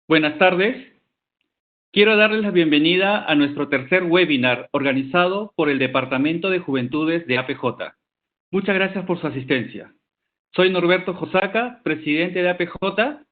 Buenas tardes. Quiero darles la bienvenida a nuestro tercer webinar organizado por el Departamento de Juventudes de APJ. Muchas gracias por su asistencia. Soy Norberto Josaca, presidente de APJ.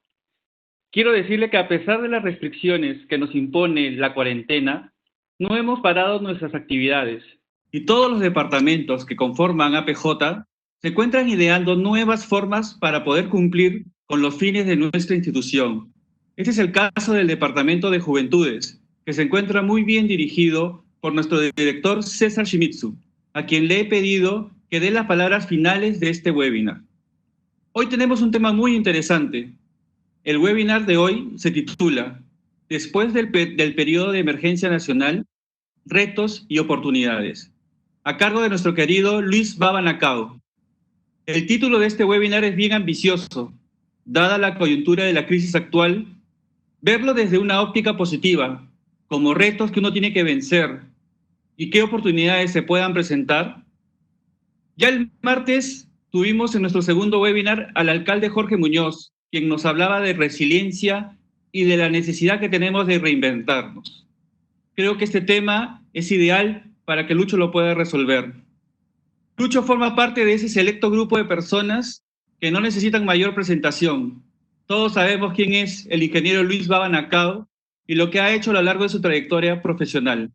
Quiero decirle que a pesar de las restricciones que nos impone la cuarentena, no hemos parado nuestras actividades. Y todos los departamentos que conforman APJ se encuentran ideando nuevas formas para poder cumplir con los fines de nuestra institución. Este es el caso del Departamento de Juventudes, que se encuentra muy bien dirigido por nuestro director César Shimizu, a quien le he pedido que dé las palabras finales de este webinar. Hoy tenemos un tema muy interesante. El webinar de hoy se titula Después del periodo de emergencia nacional, retos y oportunidades, a cargo de nuestro querido Luis Baba Nacao. El título de este webinar es bien ambicioso, dada la coyuntura de la crisis actual, verlo desde una óptica positiva, como retos que uno tiene que vencer y qué oportunidades se puedan presentar. Ya el martes tuvimos en nuestro segundo webinar al alcalde Jorge Muñoz, quien nos hablaba de resiliencia y de la necesidad que tenemos de reinventarnos. Creo que este tema es ideal para que Lucho lo pueda resolver. Lucho forma parte de ese selecto grupo de personas que no necesitan mayor presentación. Todos sabemos quién es el ingeniero Luis Baba Nacao y lo que ha hecho a lo largo de su trayectoria profesional.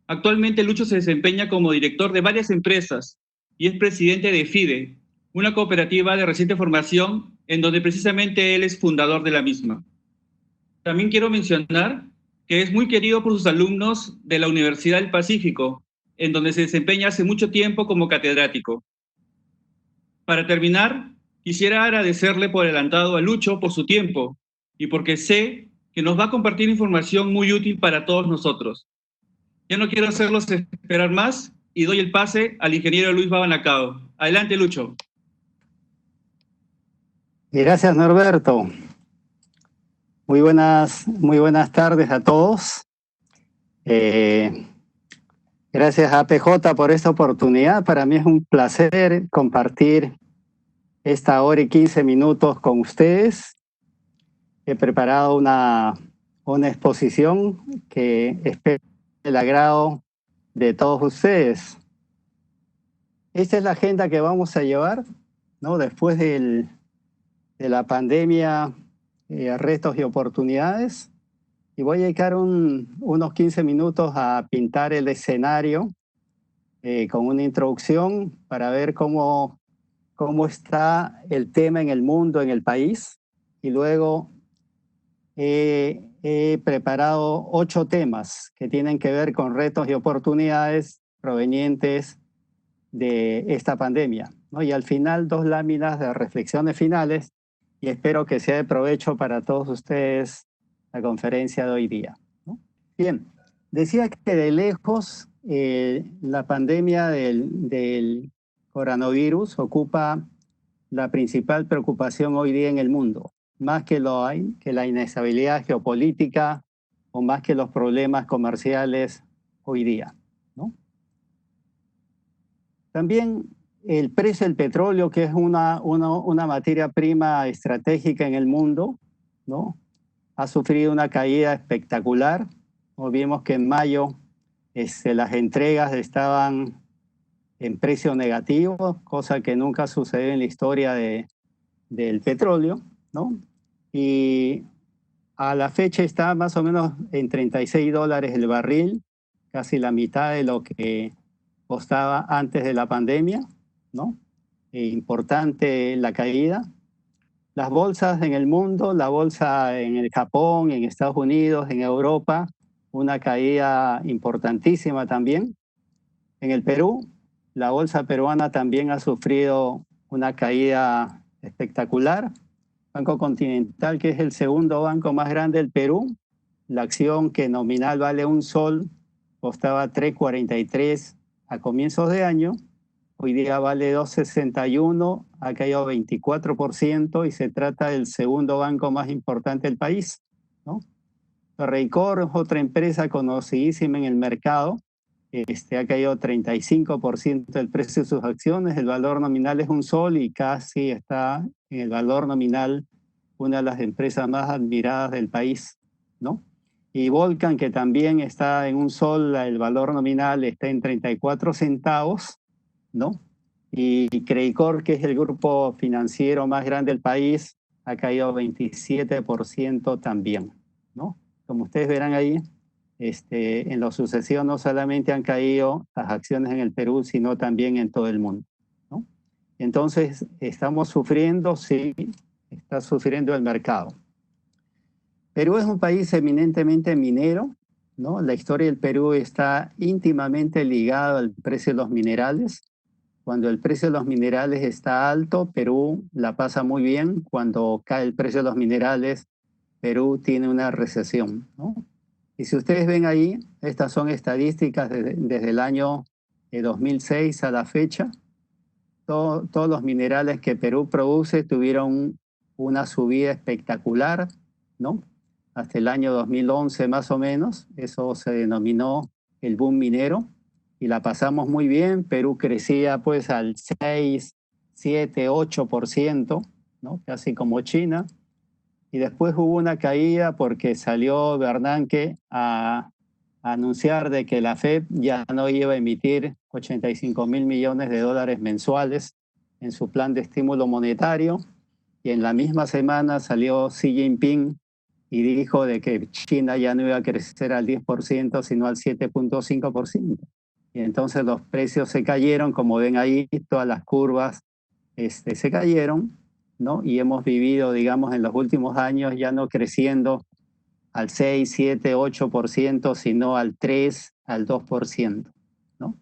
Actualmente Lucho se desempeña como director de varias empresas y es presidente de FIDE, una cooperativa de reciente formación en donde precisamente él es fundador de la misma. También quiero mencionar que es muy querido por sus alumnos de la Universidad del Pacífico, en donde se desempeña hace mucho tiempo como catedrático. Para terminar, quisiera agradecerle por adelantado a Lucho por su tiempo y porque sé que nos va a compartir información muy útil para todos nosotros. Ya no quiero hacerlos esperar más y doy el pase al ingeniero Luis Babanacao. Adelante, Lucho. Gracias, Norberto. Muy buenas tardes a todos. Gracias a APJ por esta oportunidad. Para mí es un placer compartir esta hora y 15 minutos con ustedes. He preparado una exposición que espero el agrado de todos ustedes. Esta es la agenda que vamos a llevar, ¿no? Después de la pandemia, retos y oportunidades. Y voy a dedicar unos 15 minutos a pintar el escenario con una introducción para ver cómo está el tema en el mundo, en el país. Y luego he preparado 8 temas que tienen que ver con retos y oportunidades provenientes de esta pandemia, ¿no? Y al final 2 láminas de reflexiones finales y espero que sea de provecho para todos ustedes la conferencia de hoy día, ¿no? Bien, decía que de lejos la pandemia del coronavirus ocupa la principal preocupación hoy día en el mundo, más que la inestabilidad geopolítica o más que los problemas comerciales hoy día, ¿no? También el precio del petróleo, que es una materia prima estratégica en el mundo, ¿no? Ha sufrido una caída espectacular. Vimos que en mayo las entregas estaban en precio negativo, cosa que nunca sucedió en la historia del petróleo, ¿no? Y a la fecha está más o menos en $36 el barril, casi la mitad de lo que costaba antes de la pandemia, ¿no? Importante la caída. Las bolsas en el mundo, la bolsa en el Japón, en Estados Unidos, en Europa, una caída importantísima también. En el Perú, la bolsa peruana también ha sufrido una caída espectacular. Banco Continental, que es el segundo banco más grande del Perú, la acción que nominal vale $1, costaba 3.43 a comienzos de año, hoy día vale 2.61, ha caído 24% y se trata del segundo banco más importante del país, ¿no? Reicor es otra empresa conocidísima en el mercado, ha caído 35% el precio de sus acciones, el valor nominal es $1 y casi está en el valor nominal una de las empresas más admiradas del país, ¿no? Y Volcan, que también está en un sol, el valor nominal está en 34 centavos, ¿no? Y Credicorp, que es el grupo financiero más grande del país, ha caído 27% también, ¿no? Como ustedes verán ahí, en la sucesión no solamente han caído las acciones en el Perú, sino también en todo el mundo, ¿no? Entonces, estamos sufriendo, sí, está sufriendo el mercado. Perú es un país eminentemente minero, ¿no? La historia del Perú está íntimamente ligada al precio de los minerales. Cuando el precio de los minerales está alto, Perú la pasa muy bien. Cuando cae el precio de los minerales, Perú tiene una recesión, ¿no? Y si ustedes ven ahí, estas son estadísticas desde el año 2006 a la fecha. Todos los minerales que Perú produce tuvieron una subida espectacular, ¿no? Hasta el año 2011 más o menos, eso se denominó el boom minero y la pasamos muy bien. Perú crecía pues al 6, 7, 8%, ¿no? Casi como China. Y después hubo una caída porque salió Bernanke a anunciar de que la Fed ya no iba a emitir 85.000 millones de dólares mensuales en su plan de estímulo monetario. Y en la misma semana salió Xi Jinping y dijo de que China ya no iba a crecer al 10%, sino al 7.5%. Y entonces los precios se cayeron, como ven ahí, todas las curvas se cayeron, ¿no? Y hemos vivido, digamos, en los últimos años ya no creciendo al 6, 7, 8%, sino al 3, al 2%, ¿no?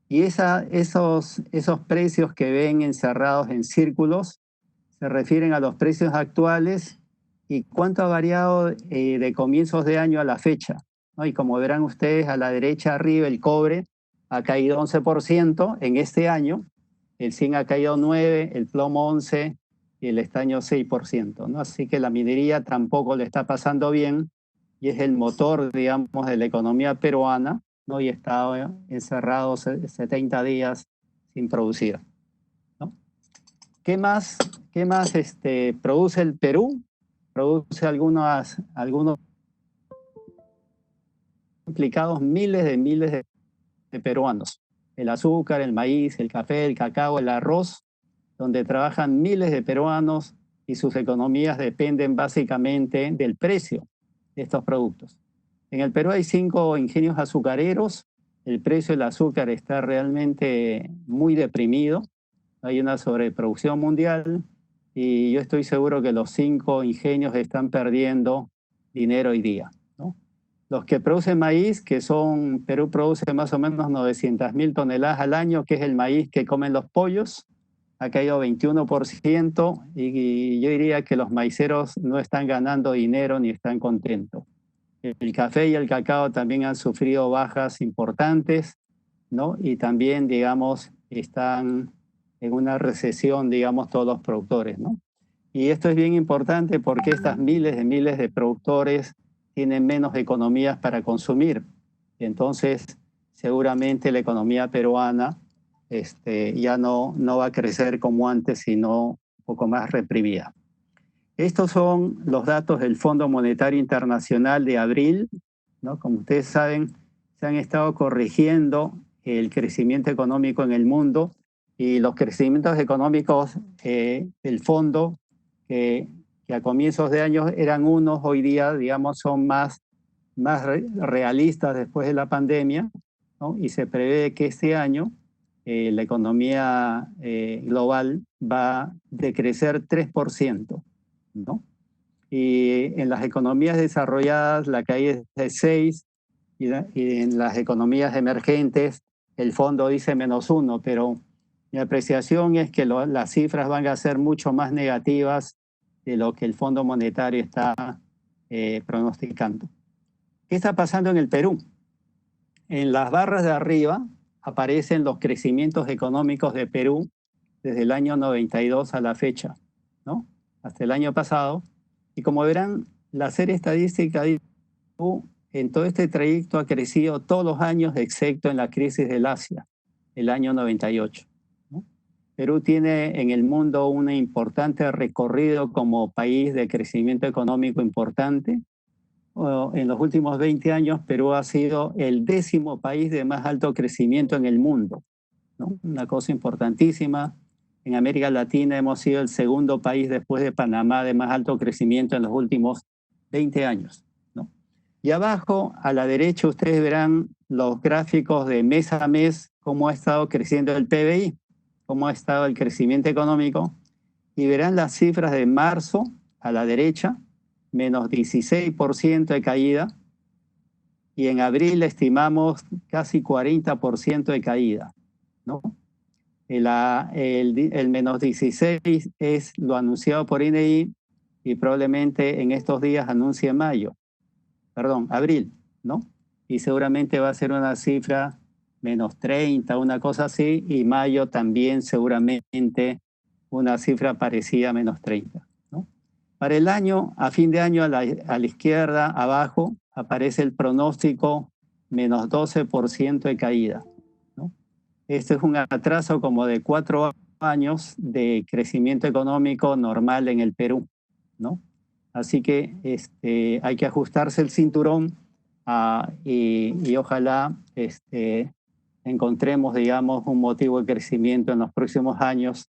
Y esos precios que ven encerrados en círculos se refieren a los precios actuales y cuánto ha variado de comienzos de año a la fecha, ¿no? Y como verán ustedes, a la derecha arriba el cobre ha caído 11% en este año, el zinc ha caído 9%, el plomo 11% y el estaño 6%, ¿no? Así que la minería tampoco le está pasando bien y es el motor, digamos, de la economía peruana, ¿no? Y está encerrado 70 días sin producir, ¿no? ¿Qué más produce el Perú? Produce algunos implicados miles de peruanos. El azúcar, el maíz, el café, el cacao, el arroz, donde trabajan miles de peruanos y sus economías dependen básicamente del precio de estos productos. En el Perú hay 5 ingenios azucareros. El precio del azúcar está realmente muy deprimido. Hay una sobreproducción mundial y yo estoy seguro que los 5 ingenios están perdiendo dinero hoy día, ¿no? Los que producen maíz, Perú produce más o menos 900.000 toneladas al año, que es el maíz que comen los pollos, ha caído 21% y yo diría que los maiceros no están ganando dinero ni están contentos. El café y el cacao también han sufrido bajas importantes, ¿no? Y también, digamos, están en una recesión, digamos, todos los productores, ¿no? Y esto es bien importante porque estas miles de productores tienen menos economías para consumir. Entonces, seguramente la economía peruana ya no va a crecer como antes, sino un poco más reprimida. Estos son los datos del Fondo Monetario Internacional de abril, ¿no? Como ustedes saben, se han estado corrigiendo el crecimiento económico en el mundo y los crecimientos económicos del fondo que a comienzos de año eran unos, hoy día, digamos, son más realistas después de la pandemia, ¿no? Y se prevé que este año la economía global va a decrecer 3%, ¿no? Y en las economías desarrolladas la caída es de 6%, y en las economías emergentes el fondo dice -1%, pero mi apreciación es que las cifras van a ser mucho más negativas de lo que el Fondo Monetario está pronosticando. ¿Qué está pasando en el Perú? En las barras de arriba aparecen los crecimientos económicos de Perú desde el año 92 a la fecha, ¿no? Hasta el año pasado. Y como verán, la serie estadística de Perú en todo este trayecto ha crecido todos los años, excepto en la crisis del Asia, el año 98, ¿no? Perú tiene en el mundo un importante recorrido como país de crecimiento económico importante. En los últimos 20 años, Perú ha sido el 10º país de más alto crecimiento en el mundo, ¿no? Una cosa importantísima. En América Latina hemos sido el 2º país después de Panamá de más alto crecimiento en los últimos 20 años, ¿no? Y abajo, a la derecha, ustedes verán los gráficos de mes a mes, cómo ha estado creciendo el PBI, cómo ha estado el crecimiento económico, y verán las cifras de marzo, a la derecha, menos 16% de caída, y en abril estimamos casi 40% de caída, ¿no? El menos 16 es lo anunciado por INEI y probablemente en estos días anuncie abril, ¿no? Y seguramente va a ser una cifra menos 30, una cosa así, y mayo también seguramente una cifra parecida a menos 30, ¿no? Para el año, a fin de año, a la izquierda, abajo, aparece el pronóstico menos 12% de caída, ¿no? Este es un atraso como de 4 años de crecimiento económico normal en el Perú, ¿no? Así que hay que ajustarse el cinturón y ojalá encontremos, digamos, un motivo de crecimiento en los próximos años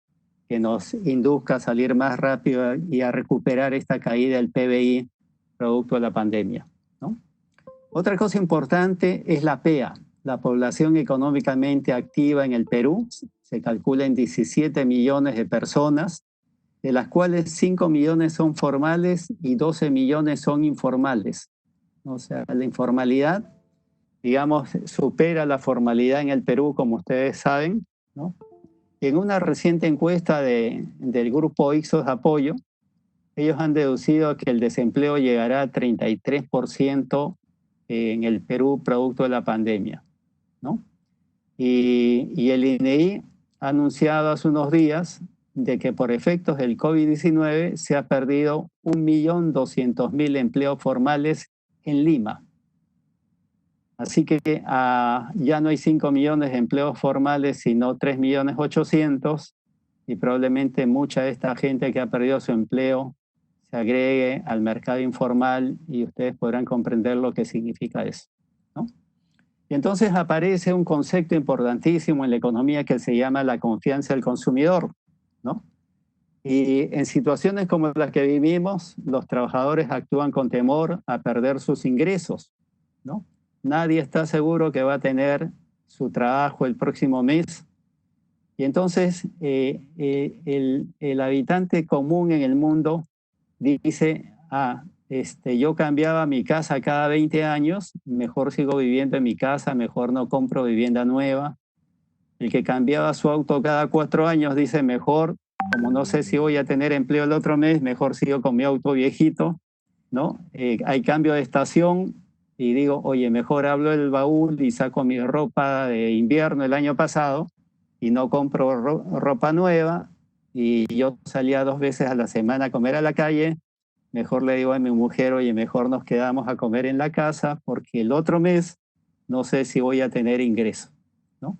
que nos induzca a salir más rápido y a recuperar esta caída del PBI producto de la pandemia, ¿no? Otra cosa importante es la PEA, la población económicamente activa en el Perú. Se calcula en 17 millones de personas, de las cuales 5 millones son formales y 12 millones son informales. O sea, la informalidad, digamos, supera la formalidad en el Perú, como ustedes saben, ¿no? En una reciente encuesta del grupo Ipsos Apoyo, ellos han deducido que el desempleo llegará a 33% en el Perú producto de la pandemia, ¿no? Y el INEI ha anunciado hace unos días de que por efectos del COVID-19 se ha perdido 1.200.000 empleos formales en Lima. Así que ya no hay 5 millones de empleos formales, sino 3.800.000, y probablemente mucha de esta gente que ha perdido su empleo se agregue al mercado informal y ustedes podrán comprender lo que significa eso, ¿no? Y entonces aparece un concepto importantísimo en la economía que se llama la confianza del consumidor, ¿no? Y en situaciones como las que vivimos, los trabajadores actúan con temor a perder sus ingresos, ¿no? Nadie está seguro que va a tener su trabajo el próximo mes. Y entonces el habitante común en el mundo dice, yo cambiaba mi casa cada 20 años, mejor sigo viviendo en mi casa, mejor no compro vivienda nueva. El que cambiaba su auto cada 4 años dice, mejor, como no sé si voy a tener empleo el otro mes, mejor sigo con mi auto viejito, ¿no? Hay cambio de estación y digo, oye, mejor hablo del baúl y saco mi ropa de invierno el año pasado y no compro ropa nueva, y yo salía 2 veces a la semana a comer a la calle, mejor le digo a mi mujer, oye, mejor nos quedamos a comer en la casa porque el otro mes no sé si voy a tener ingreso, ¿no?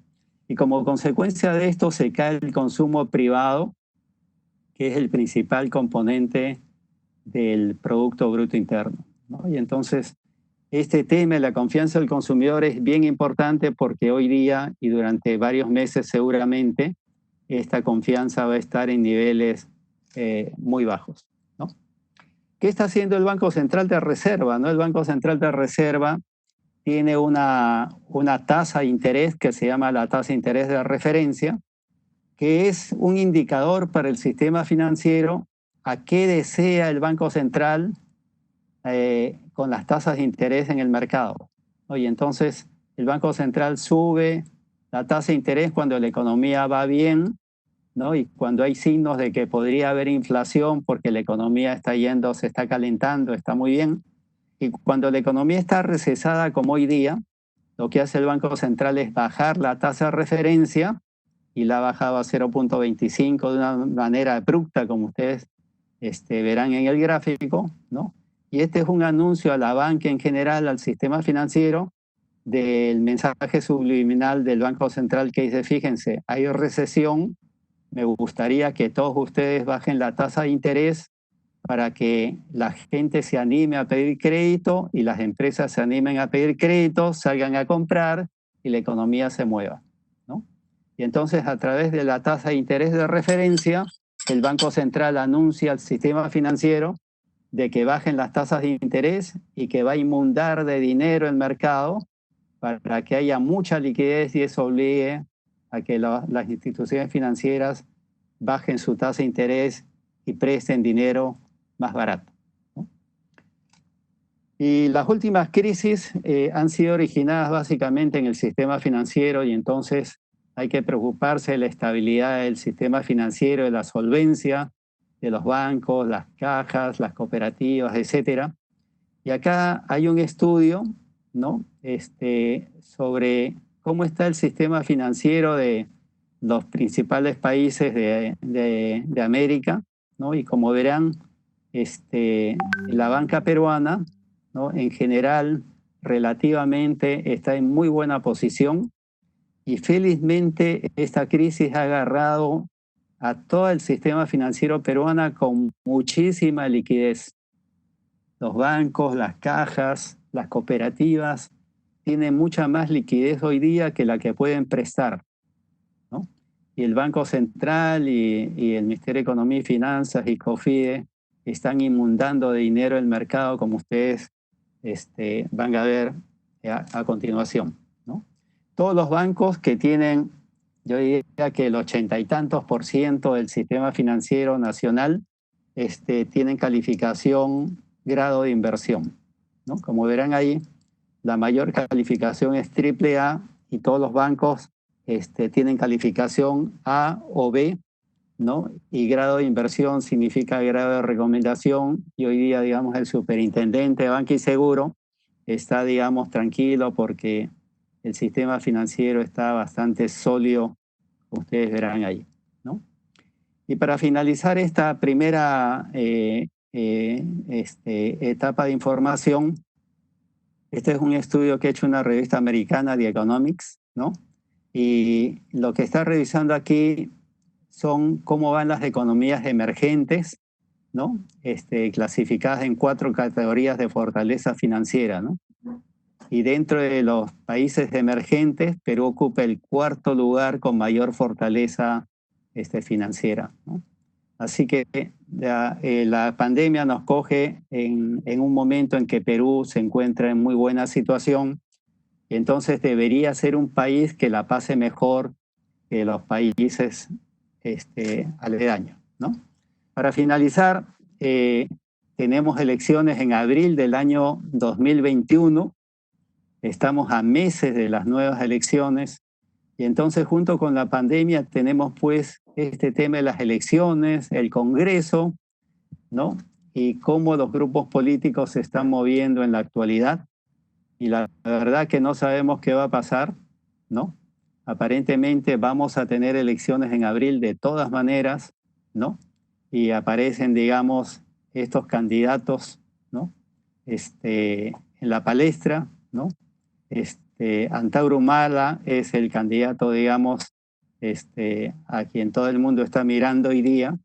Y como consecuencia de esto se cae el consumo privado, que es el principal componente del Producto Bruto Interno, ¿no? Y entonces este tema de la confianza del consumidor es bien importante porque hoy día y durante varios meses seguramente esta confianza va a estar en niveles muy bajos, ¿no? ¿Qué está haciendo el Banco Central de Reserva, ¿no? El Banco Central de Reserva tiene una tasa de interés que se llama la tasa de interés de referencia, que es un indicador para el sistema financiero a qué desea el Banco Central con las tasas de interés en el mercado. Oye, entonces el Banco Central sube la tasa de interés cuando la economía va bien, ¿no? Y cuando hay signos de que podría haber inflación porque la economía está yendo, se está calentando, está muy bien. Y cuando la economía está recesada como hoy día, lo que hace el Banco Central es bajar la tasa de referencia, y la ha bajado a 0.25 de una manera abrupta, como ustedes verán en el gráfico, ¿no? Y este es un anuncio a la banca en general, al sistema financiero, del mensaje subliminal del Banco Central que dice, fíjense, hay recesión, me gustaría que todos ustedes bajen la tasa de interés para que la gente se anime a pedir crédito y las empresas se animen a pedir crédito, salgan a comprar y la economía se mueva, ¿no? Y entonces, a través de la tasa de interés de referencia, el Banco Central anuncia al sistema financiero de que bajen las tasas de interés y que va a inundar de dinero el mercado para que haya mucha liquidez y eso obligue a que las instituciones financieras bajen su tasa de interés y presten dinero más barato, ¿no? Y las últimas crisis han sido originadas básicamente en el sistema financiero y entonces hay que preocuparse de la estabilidad del sistema financiero, de la solvencia de los bancos, las cajas, las cooperativas, etcétera. Y acá hay un estudio, ¿no? Sobre cómo está el sistema financiero de los principales países de América, ¿no? Y como verán, la banca peruana, ¿no? En general, relativamente está en muy buena posición y felizmente esta crisis ha agarrado a todo el sistema financiero peruano con muchísima liquidez. Los bancos, las cajas, las cooperativas tienen mucha más liquidez hoy día que la que pueden prestar, ¿no? Y el Banco Central y el Ministerio de Economía y Finanzas y COFIDE están inundando de dinero el mercado, como ustedes van a ver a continuación, ¿no? Todos los bancos que tienen, yo diría que el 80 y tantos % del sistema financiero nacional tienen calificación grado de inversión, ¿no? Como verán ahí, la mayor calificación es AAA y todos los bancos tienen calificación A o B, ¿no? Y grado de inversión significa grado de recomendación y hoy día, digamos, el superintendente de Banca y Seguro está, digamos, tranquilo porque el sistema financiero está bastante sólido, como ustedes verán ahí, ¿no? Y para finalizar esta primera etapa de información, este es un estudio que ha hecho una revista americana, The Economics, ¿no? Y lo que está revisando aquí son cómo van las economías emergentes, ¿no? Clasificadas en 4 categorías de fortaleza financiera, ¿no? Y dentro de los países emergentes, Perú ocupa el 4º lugar con mayor fortaleza financiera, ¿no? Así que la pandemia nos coge en un momento en que Perú se encuentra en muy buena situación, y entonces debería ser un país que la pase mejor que los países aledaños, ¿no? Para finalizar, tenemos elecciones en abril del año 2021, estamos a meses de las nuevas elecciones, y entonces junto con la pandemia tenemos pues este tema de las elecciones, el Congreso, ¿no? Y cómo los grupos políticos se están moviendo en la actualidad. Y la verdad que no sabemos qué va a pasar, ¿no? Aparentemente vamos a tener elecciones en abril de todas maneras, ¿no? Y aparecen, digamos, estos candidatos, ¿no? En la palestra, ¿no? Antauro Humala es el candidato, digamos, a quien todo el mundo está mirando hoy día.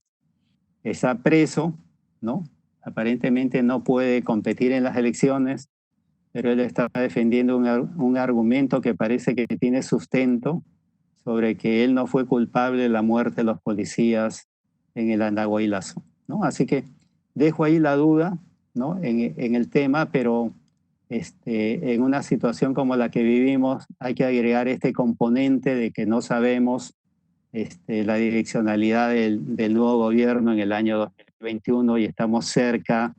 Está preso, ¿no? Aparentemente no puede competir en las elecciones, pero él está defendiendo un argumento que parece que tiene sustento sobre que él no fue culpable de la muerte de los policías en el Andahuaylazo, ¿no? Así que dejo ahí la duda, ¿no? en el tema, pero en una situación como la que vivimos hay que agregar este componente de que no sabemos la direccionalidad del nuevo gobierno en el año 2021 y estamos cerca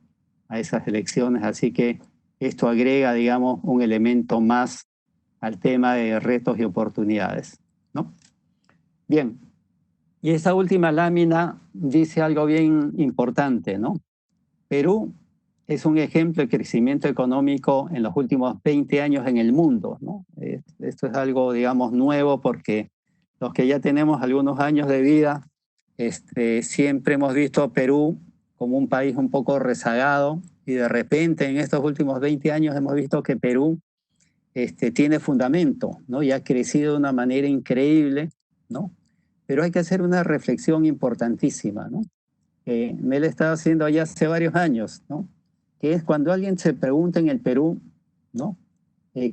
a esas elecciones, así que esto agrega, digamos, un elemento más al tema de retos y oportunidades, ¿no? Bien, y esta última lámina dice algo bien importante, ¿no? Perú es un ejemplo de crecimiento económico en los últimos 20 años en el mundo, ¿no? Esto es algo, digamos, nuevo porque los que ya tenemos algunos años de vida, siempre hemos visto a Perú como un país un poco rezagado y de repente en estos últimos 20 años hemos visto que Perú tiene fundamento, ¿no? Y ha crecido de una manera increíble, ¿no? pero hay que hacer una reflexión importantísima, ¿no? Me la he estado haciendo ya hace varios años, ¿no? Que es cuando alguien se pregunta en el Perú, ¿no?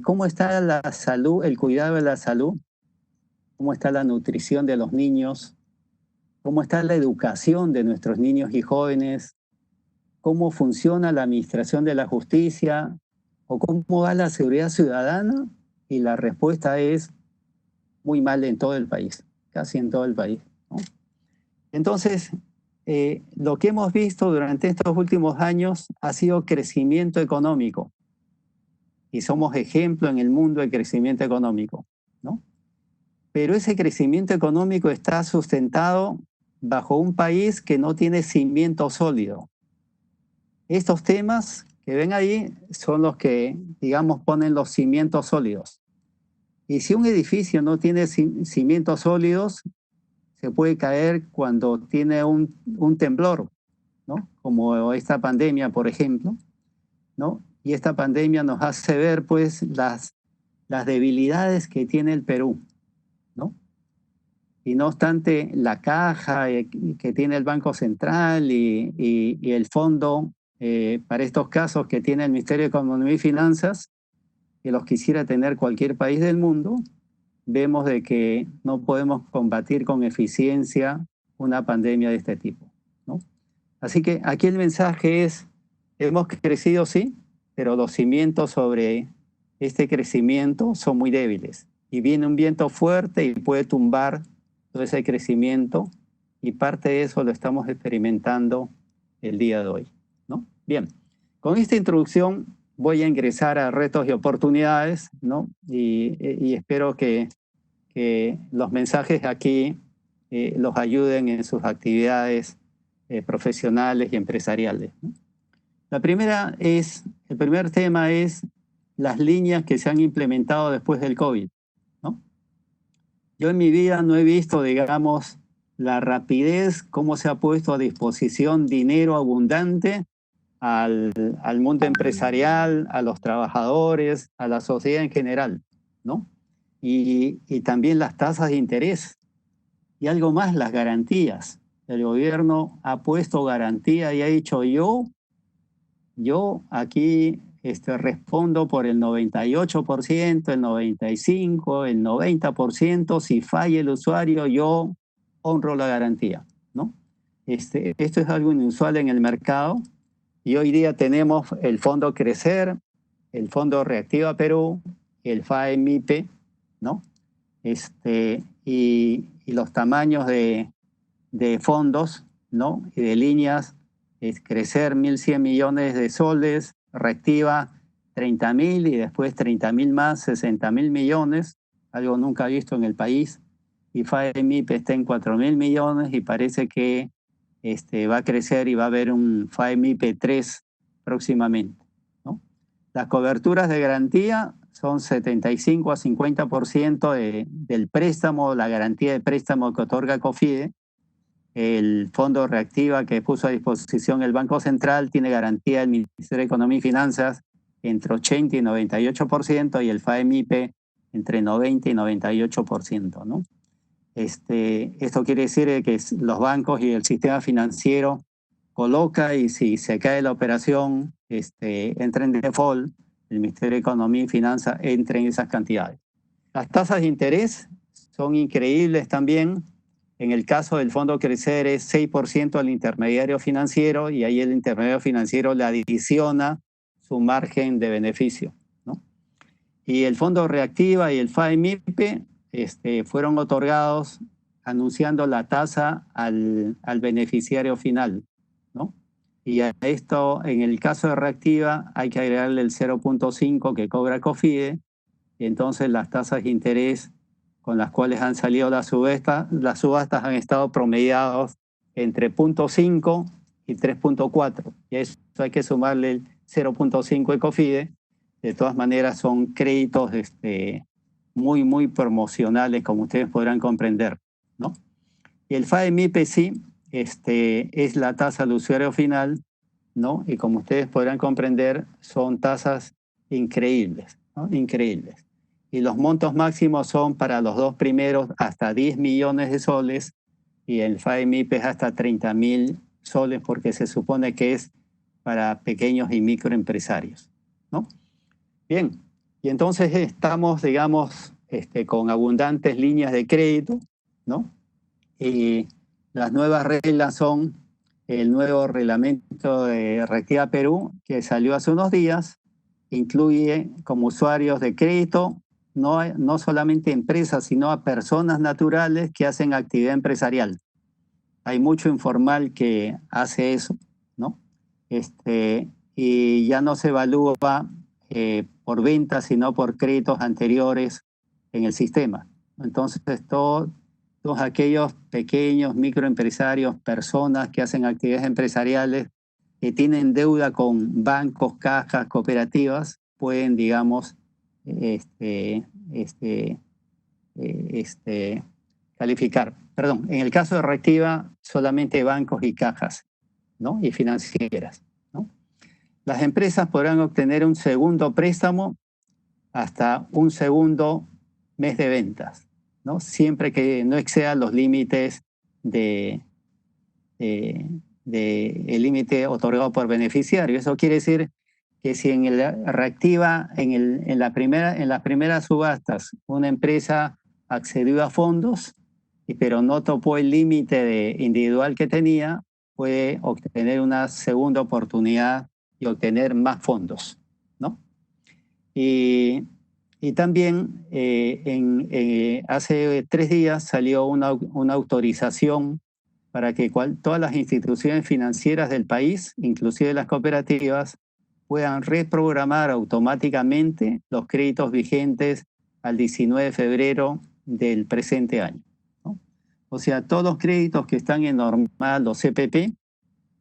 ¿Cómo está la salud, el cuidado de la salud? ¿Cómo está la nutrición de los niños? ¿Cómo está la educación de nuestros niños y jóvenes? ¿Cómo funciona la administración de la justicia? ¿O cómo va la seguridad ciudadana? Y la respuesta es muy mal en todo el país, casi en todo el país, ¿no? Entonces, lo que hemos visto durante estos últimos años ha sido crecimiento económico. Y somos ejemplo en el mundo de crecimiento económico, ¿no? Pero ese crecimiento económico está sustentado bajo un país que no tiene cimiento sólido. Estos temas que ven ahí son los que, digamos, ponen los cimientos sólidos. Y si un edificio no tiene cimientos sólidos, se puede caer cuando tiene un temblor, ¿no? Como esta pandemia, por ejemplo, ¿no? Y esta pandemia nos hace ver, pues, las debilidades que tiene el Perú, ¿no? Y no obstante, la caja que tiene el Banco Central y el fondo para estos casos que tiene el Ministerio de Economía y Finanzas, que los quisiera tener cualquier país del mundo, vemos de que no podemos combatir con eficiencia una pandemia de este tipo, ¿no? Así que aquí el mensaje es, hemos crecido, sí, pero los cimientos sobre este crecimiento son muy débiles. Y viene un viento fuerte y puede tumbar todo ese crecimiento, y parte de eso lo estamos experimentando el día de hoy, ¿no? Bien, con esta introducción voy a ingresar a retos y oportunidades, ¿no? Y espero que los mensajes aquí los ayuden en sus actividades profesionales y empresariales, ¿no? El primer tema es las líneas que se han implementado después del COVID, ¿no? Yo en mi vida no he visto, digamos, la rapidez, cómo se ha puesto a disposición dinero abundante al mundo empresarial, a los trabajadores, a la sociedad en general, ¿no? Y también las tasas de interés. Y algo más, las garantías. El gobierno ha puesto garantía y ha dicho, yo aquí respondo por el 98%, el 95%, el 90%. Si falla el usuario, yo honro la garantía, ¿no? Esto es algo inusual en el mercado. Y hoy día tenemos el Fondo Crecer, el Fondo Reactiva Perú, el FAE-MIPE, ¿no? Y los tamaños de fondos, ¿no? Y de líneas, es Crecer 1.100 millones de soles, Reactiva 30.000 y después 30.000 más, 60.000 millones, algo nunca visto en el país. Y FAE-MIPE está en 4.000 millones y parece que va a crecer y va a haber un FAE-MIPE 3 próximamente, ¿no? Las coberturas de garantía son 75 a 50% del préstamo, la garantía de préstamo que otorga COFIDE. El Fondo Reactiva que puso a disposición el Banco Central tiene garantía del Ministerio de Economía y Finanzas entre 80 y 98% y el FAE-MIPE entre 90 y 98%, ¿no? Esto quiere decir que los bancos y el sistema financiero coloca y si se cae la operación, entra en default, el Ministerio de Economía y Finanzas entra en esas cantidades. Las tasas de interés son increíbles también. En el caso del Fondo Crecer es 6% al intermediario financiero y ahí el intermediario financiero le adiciona su margen de beneficio, ¿no? Y el Fondo Reactiva y el FAE-MIPE fueron otorgados anunciando la tasa al beneficiario final, ¿no? Y a esto, en el caso de Reactiva, hay que agregarle el 0.5 que cobra COFIDE, y entonces las tasas de interés con las cuales han salido las subastas han estado promediados entre 0.5 y 3.4. Y a eso hay que sumarle el 0.5 de COFIDE. De todas maneras son créditos muy, muy promocionales, como ustedes podrán comprender, ¿no? Y el FAE-MIPE sí, es la tasa al usuario final, ¿no? Y como ustedes podrán comprender, son tasas increíbles, ¿no? Increíbles. y los montos máximos son para los dos primeros hasta 10 millones de soles y el FAEMIP es hasta 30.000 soles porque se supone que es para pequeños y microempresarios, ¿no? Bien, y entonces estamos, digamos, con abundantes líneas de crédito, ¿no? Y las nuevas reglas son el nuevo reglamento de Reactiva Perú, que salió hace unos días, incluye como usuarios de crédito no solamente empresas, sino a personas naturales que hacen actividad empresarial. Hay mucho informal que hace eso, ¿no? Y ya no se evalúa por ventas, sino por créditos anteriores en el sistema. Entonces, todos aquellos pequeños microempresarios, personas que hacen actividades empresariales, que tienen deuda con bancos, cajas, cooperativas, pueden, digamos, calificar. Perdón, en el caso de Reactiva, solamente bancos y cajas, ¿no? Y financieras, ¿no? Las empresas podrán obtener un segundo préstamo hasta un segundo mes de ventas, ¿no? Siempre que no exceda los límites el límite otorgado por beneficiario. Eso quiere decir que si en el Reactiva, en las primeras subastas, una empresa accedió a fondos, pero no topó el límite individual que tenía, puede obtener una segunda oportunidad y obtener más fondos, ¿no? Y también hace 3 días salió una autorización para que todas las instituciones financieras del país, inclusive las cooperativas, puedan reprogramar automáticamente los créditos vigentes al 19 de febrero del presente año, ¿no? O sea, todos los créditos que están en normal, los CPP,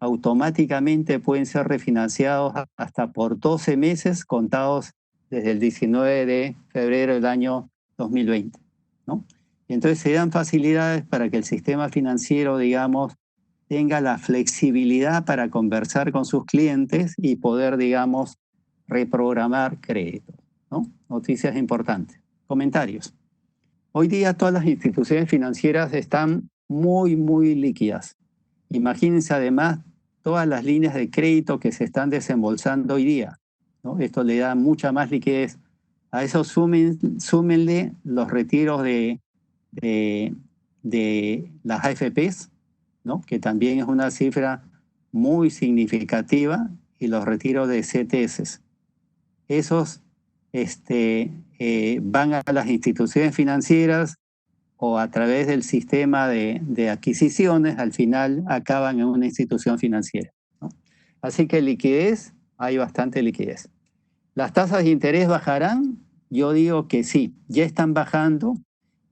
automáticamente pueden ser refinanciados hasta por 12 meses contados desde el 19 de febrero del año 2020, ¿no? Y entonces se dan facilidades para que el sistema financiero, digamos, tenga la flexibilidad para conversar con sus clientes y poder, digamos, reprogramar créditos, ¿no? Noticias importantes. Comentarios. Hoy día todas las instituciones financieras están muy, muy líquidas. Imagínense además todas las líneas de crédito que se están desembolsando hoy día, ¿no? Esto le da mucha más liquidez. A eso súmenle los retiros de las AFPs, ¿no? Que también es una cifra muy significativa, y los retiros de CTS. Esos van a las instituciones financieras o a través del sistema de adquisiciones, al final acaban en una institución financiera, ¿no? Así que liquidez, hay bastante liquidez. ¿Las tasas de interés bajarán? Yo digo que sí, ya están bajando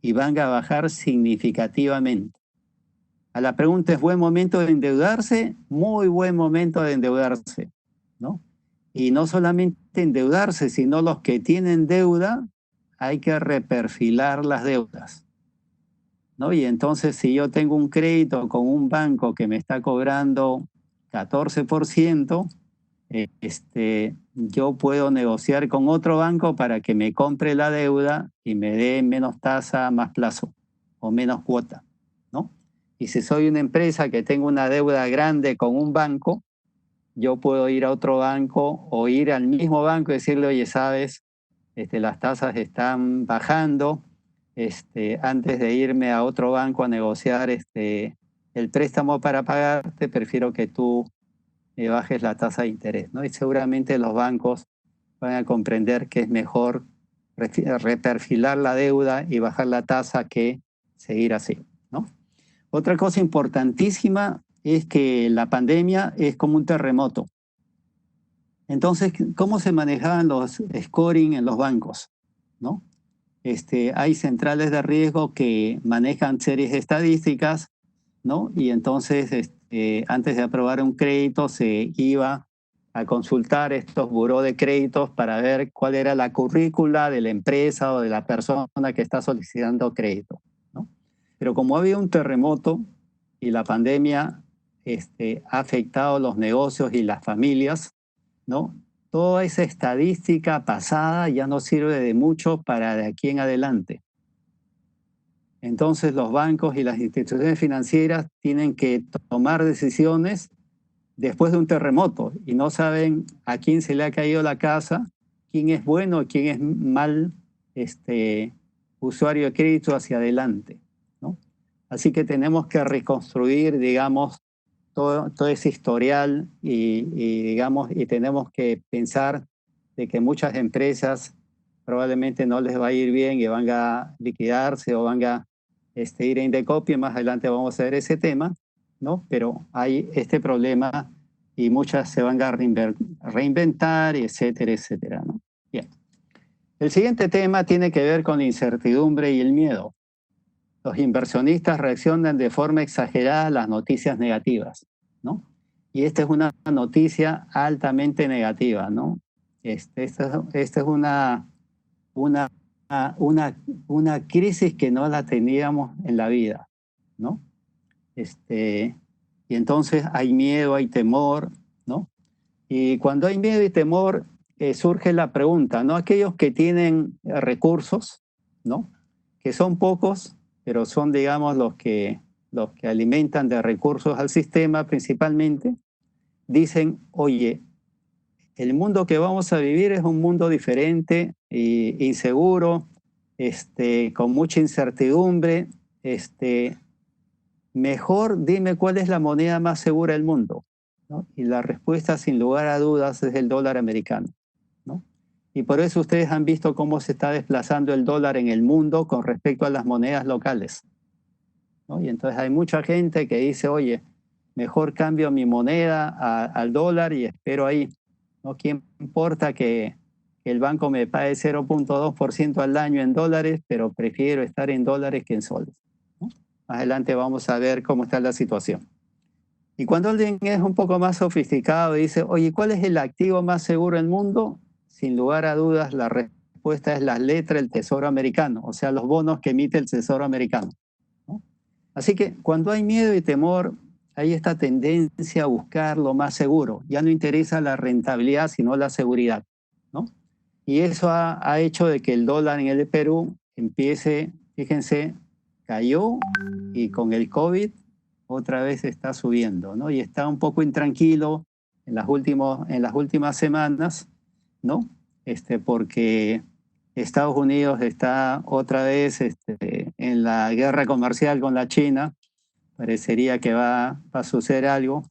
y van a bajar significativamente. A la pregunta, ¿es buen momento de endeudarse? Muy buen momento de endeudarse, ¿no? Y no solamente endeudarse, sino los que tienen deuda, hay que reperfilar las deudas, ¿no? Y entonces, si yo tengo un crédito con un banco que me está cobrando 14%, yo puedo negociar con otro banco para que me compre la deuda y me dé menos tasa, más plazo o menos cuota, ¿no? Y si soy una empresa que tengo una deuda grande con un banco, yo puedo ir a otro banco o ir al mismo banco y decirle, oye, sabes, las tasas están bajando, antes de irme a otro banco a negociar el préstamo para pagarte, prefiero que tú bajes la tasa de interés, ¿no? Y seguramente los bancos van a comprender que es mejor reperfilar la deuda y bajar la tasa que seguir así, ¿no? Otra cosa importantísima es que la pandemia es como un terremoto. Entonces, ¿cómo se manejaban los scoring en los bancos, ¿no? Hay centrales de riesgo que manejan series estadísticas, ¿no? Y entonces, antes de aprobar un crédito, se iba a consultar estos buró de créditos para ver cuál era la currícula de la empresa o de la persona que está solicitando crédito, ¿no? Pero como había un terremoto y la pandemia ha afectado los negocios y las familias, ¿no? toda esa estadística pasada ya no sirve de mucho para de aquí en adelante. Entonces los bancos y las instituciones financieras tienen que tomar decisiones después de un terremoto y no saben a quién se le ha caído la casa, quién es bueno, quién es mal usuario de crédito hacia adelante, ¿no? Así que tenemos que reconstruir, digamos, todo ese historial digamos, y tenemos que pensar de que muchas empresas probablemente no les va a ir bien y van a liquidarse o van a ir en decopio. Más adelante vamos a ver ese tema, ¿no? Pero hay este problema y muchas se van a reinventar, etcétera, etcétera, ¿no? Bien. El siguiente tema tiene que ver con la incertidumbre y el miedo. Los inversionistas reaccionan de forma exagerada a las noticias negativas, ¿no? Y esta es una noticia altamente negativa, ¿no? Esta es una crisis que no la teníamos en la vida, ¿no? Y entonces hay miedo, hay temor, ¿no? Y cuando hay miedo y temor, surge la pregunta, ¿no? Aquellos que tienen recursos, ¿no? Que son pocos, pero son, digamos, los que alimentan de recursos al sistema principalmente, dicen, oye, el mundo que vamos a vivir es un mundo diferente, inseguro, con mucha incertidumbre, mejor dime cuál es la moneda más segura del mundo, ¿no? Y la respuesta, sin lugar a dudas, es el dólar americano, ¿no? Y por eso ustedes han visto cómo se está desplazando el dólar en el mundo con respecto a las monedas locales, ¿no? Y entonces hay mucha gente que dice, oye, mejor cambio mi moneda al dólar y espero ahí, ¿no? ¿Quién importa que el banco me pague 0.2% al año en dólares, pero prefiero estar en dólares que en soles, ¿no? Más adelante vamos a ver cómo está la situación. Y cuando alguien es un poco más sofisticado y dice, oye, ¿cuál es el activo más seguro del mundo? Sin lugar a dudas, la respuesta es la letra del Tesoro americano, o sea, los bonos que emite el Tesoro americano, ¿no? Así que cuando hay miedo y temor, hay esta tendencia a buscar lo más seguro. Ya no interesa la rentabilidad, sino la seguridad, ¿no? Y eso ha hecho de que el dólar en el Perú empiece, fíjense, cayó y con el COVID otra vez está subiendo, ¿no? Y está un poco intranquilo en las últimas semanas, ¿no? Porque Estados Unidos está otra vez en la guerra comercial con la China, parecería que va a suceder algo,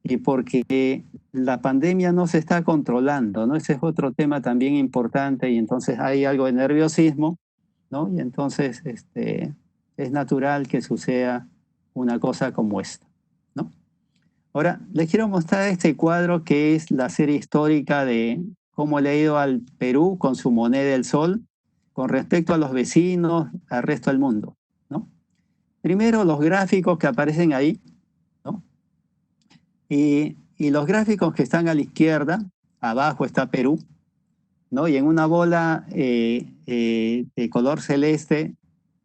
y porque la pandemia no se está controlando, ¿no? Ese es otro tema también importante, y entonces hay algo de nerviosismo, ¿no? Y entonces es natural que suceda una cosa como esta, ¿no? Ahora, les quiero mostrar este cuadro que es la serie histórica de cómo le ha ido al Perú con su moneda el sol con respecto a los vecinos, al resto del mundo, ¿no? Primero, los gráficos que aparecen ahí, ¿no? Y los gráficos que están a la izquierda, abajo está Perú, ¿no? Y en una bola de color celeste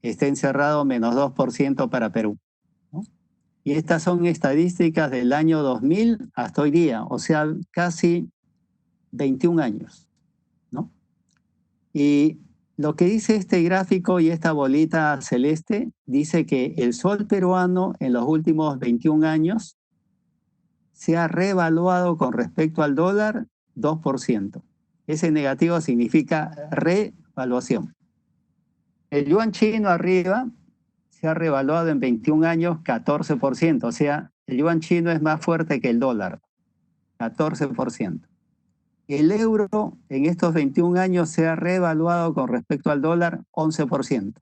está encerrado -2% para Perú, ¿no? Y estas son estadísticas del año 2000 hasta hoy día, o sea, casi 21 años, ¿no? Y lo que dice este gráfico y esta bolita celeste, dice que el sol peruano en los últimos 21 años se ha revaluado con respecto al dólar 2%. Ese negativo significa revaluación. El yuan chino arriba se ha revaluado en 21 años 14%, o sea, el yuan chino es más fuerte que el dólar, 14%. El euro en estos 21 años se ha revaluado con respecto al dólar 11%.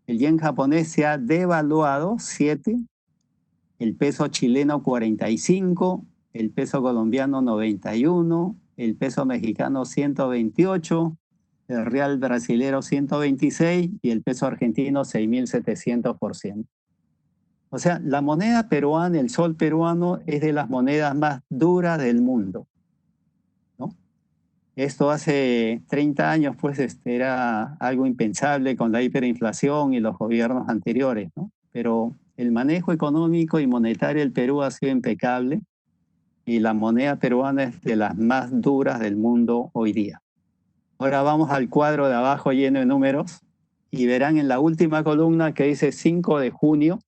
El yen japonés se ha devaluado 7%, el peso chileno 45%, el peso colombiano 91%, el peso mexicano 128%, el real brasilero 126% y el peso argentino 6.700%. O sea, la moneda peruana, el sol peruano, es de las monedas más duras del mundo, ¿no? Esto hace 30 años, pues, era algo impensable con la hiperinflación y los gobiernos anteriores, ¿no? Pero el manejo económico y monetario del Perú ha sido impecable y la moneda peruana es de las más duras del mundo hoy día. Ahora vamos al cuadro de abajo lleno de números y verán en la última columna que dice 5 de junio,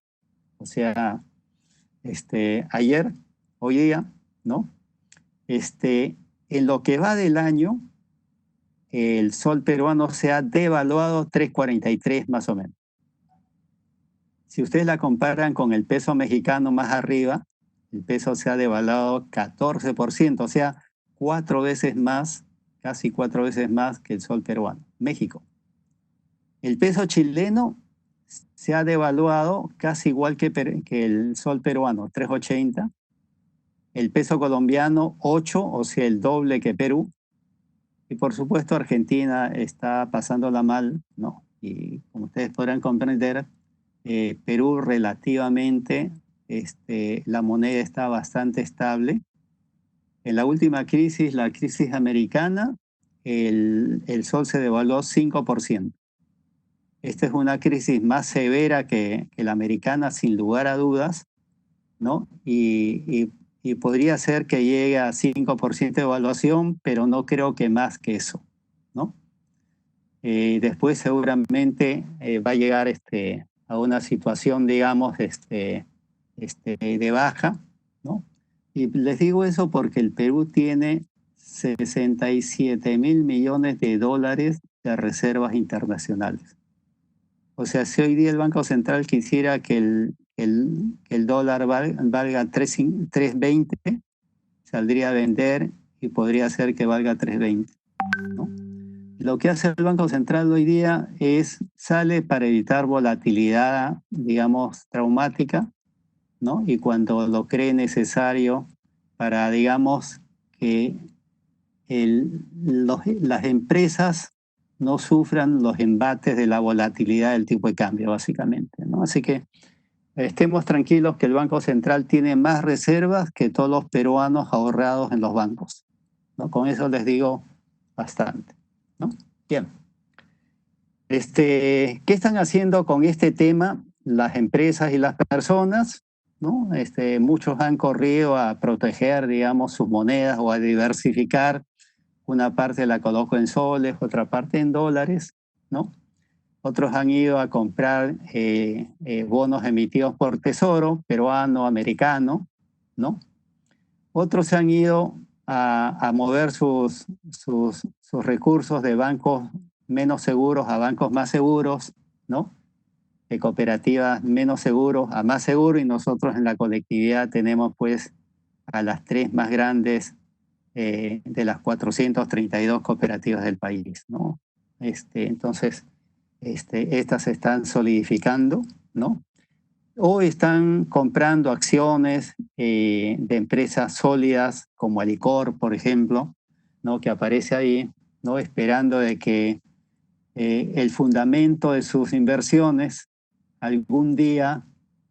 o sea, ayer, hoy día, ¿no? En lo que va del año, el sol peruano se ha devaluado 3,43 más o menos. Si ustedes la comparan con el peso mexicano más arriba, el peso se ha devaluado 14%, o sea, 4 veces más, casi 4 veces más que el sol peruano. México. El peso chileno se ha devaluado casi igual que el sol peruano, 3,80. El peso colombiano, 8, o sea, el doble que Perú. Y por supuesto Argentina está pasándola mal, ¿no? Y como ustedes podrán comprender, Perú relativamente, la moneda está bastante estable. En la última crisis, la crisis americana, el sol se devaluó 5%. Esta es una crisis más severa que la americana, sin lugar a dudas, ¿no? Y podría ser que llegue a 5% de evaluación, pero no creo que más que eso, ¿no? Después seguramente va a llegar a una situación, digamos, de baja, ¿no? Y les digo eso porque el Perú tiene 67 mil millones de dólares de reservas internacionales. O sea, si hoy día el Banco Central quisiera que el dólar valga 3,20, saldría a vender y podría ser que valga 3,20, ¿no? Lo que hace el Banco Central hoy día sale para evitar volatilidad, digamos, traumática, ¿no? Y cuando lo cree necesario para, digamos, que las empresas no sufran los embates de la volatilidad del tipo de cambio, básicamente, ¿no? Así que estemos tranquilos que el Banco Central tiene más reservas que todos los peruanos ahorrados en los bancos, ¿no? Con eso les digo bastante, ¿no? Bien. ¿Qué están haciendo con este tema las empresas y las personas? ¿No? Muchos han corrido a proteger, digamos, sus monedas o a diversificar. Una parte la coloco en soles, otra parte en dólares, ¿no? Otros han ido a comprar bonos emitidos por Tesoro, peruano, americano, ¿no? Otros se han ido a mover sus recursos de bancos menos seguros a bancos más seguros, ¿no? De cooperativas menos seguros a más seguros, y nosotros en la colectividad tenemos pues a las 3 más grandes de las 432 cooperativas del país, ¿no? Entonces, estas se están solidificando, ¿no? O están comprando acciones de empresas sólidas como Alicor, por ejemplo, ¿no? Que aparece ahí, ¿no? Esperando de que el fundamento de sus inversiones algún día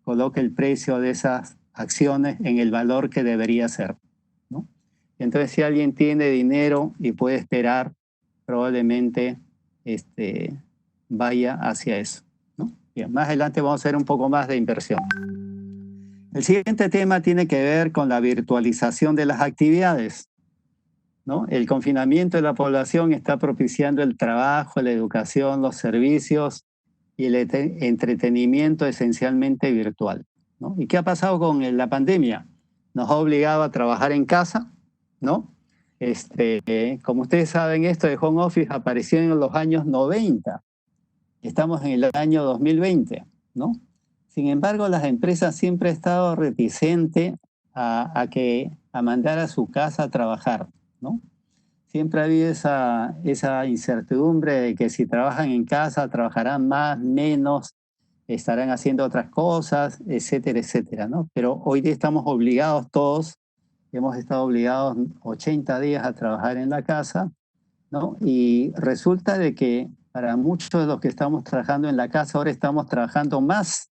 coloque el precio de esas acciones en el valor que debería ser, ¿no? Entonces, si alguien tiene dinero y puede esperar, probablemente vaya hacia eso, ¿no? Bien, más adelante vamos a hacer un poco más de inversión. El siguiente tema tiene que ver con la virtualización de las actividades, ¿no? El confinamiento de la población está propiciando el trabajo, la educación, los servicios y el entretenimiento esencialmente virtual, ¿no? ¿Y qué ha pasado con la pandemia? Nos ha obligado a trabajar en casa, ¿no? Como ustedes saben, esto de home office apareció en los años 90. Estamos en el año 2020, ¿no? Sin embargo, las empresas siempre han estado reticentes a mandar a su casa a trabajar, ¿no? Siempre ha habido esa incertidumbre de que si trabajan en casa, trabajarán más, menos, estarán haciendo otras cosas, etcétera, etcétera, ¿no? Pero hoy día estamos obligados todos, hemos estado obligados 80 días a trabajar en la casa, ¿no? Y resulta de que para muchos de los que estamos trabajando en la casa, ahora estamos trabajando más,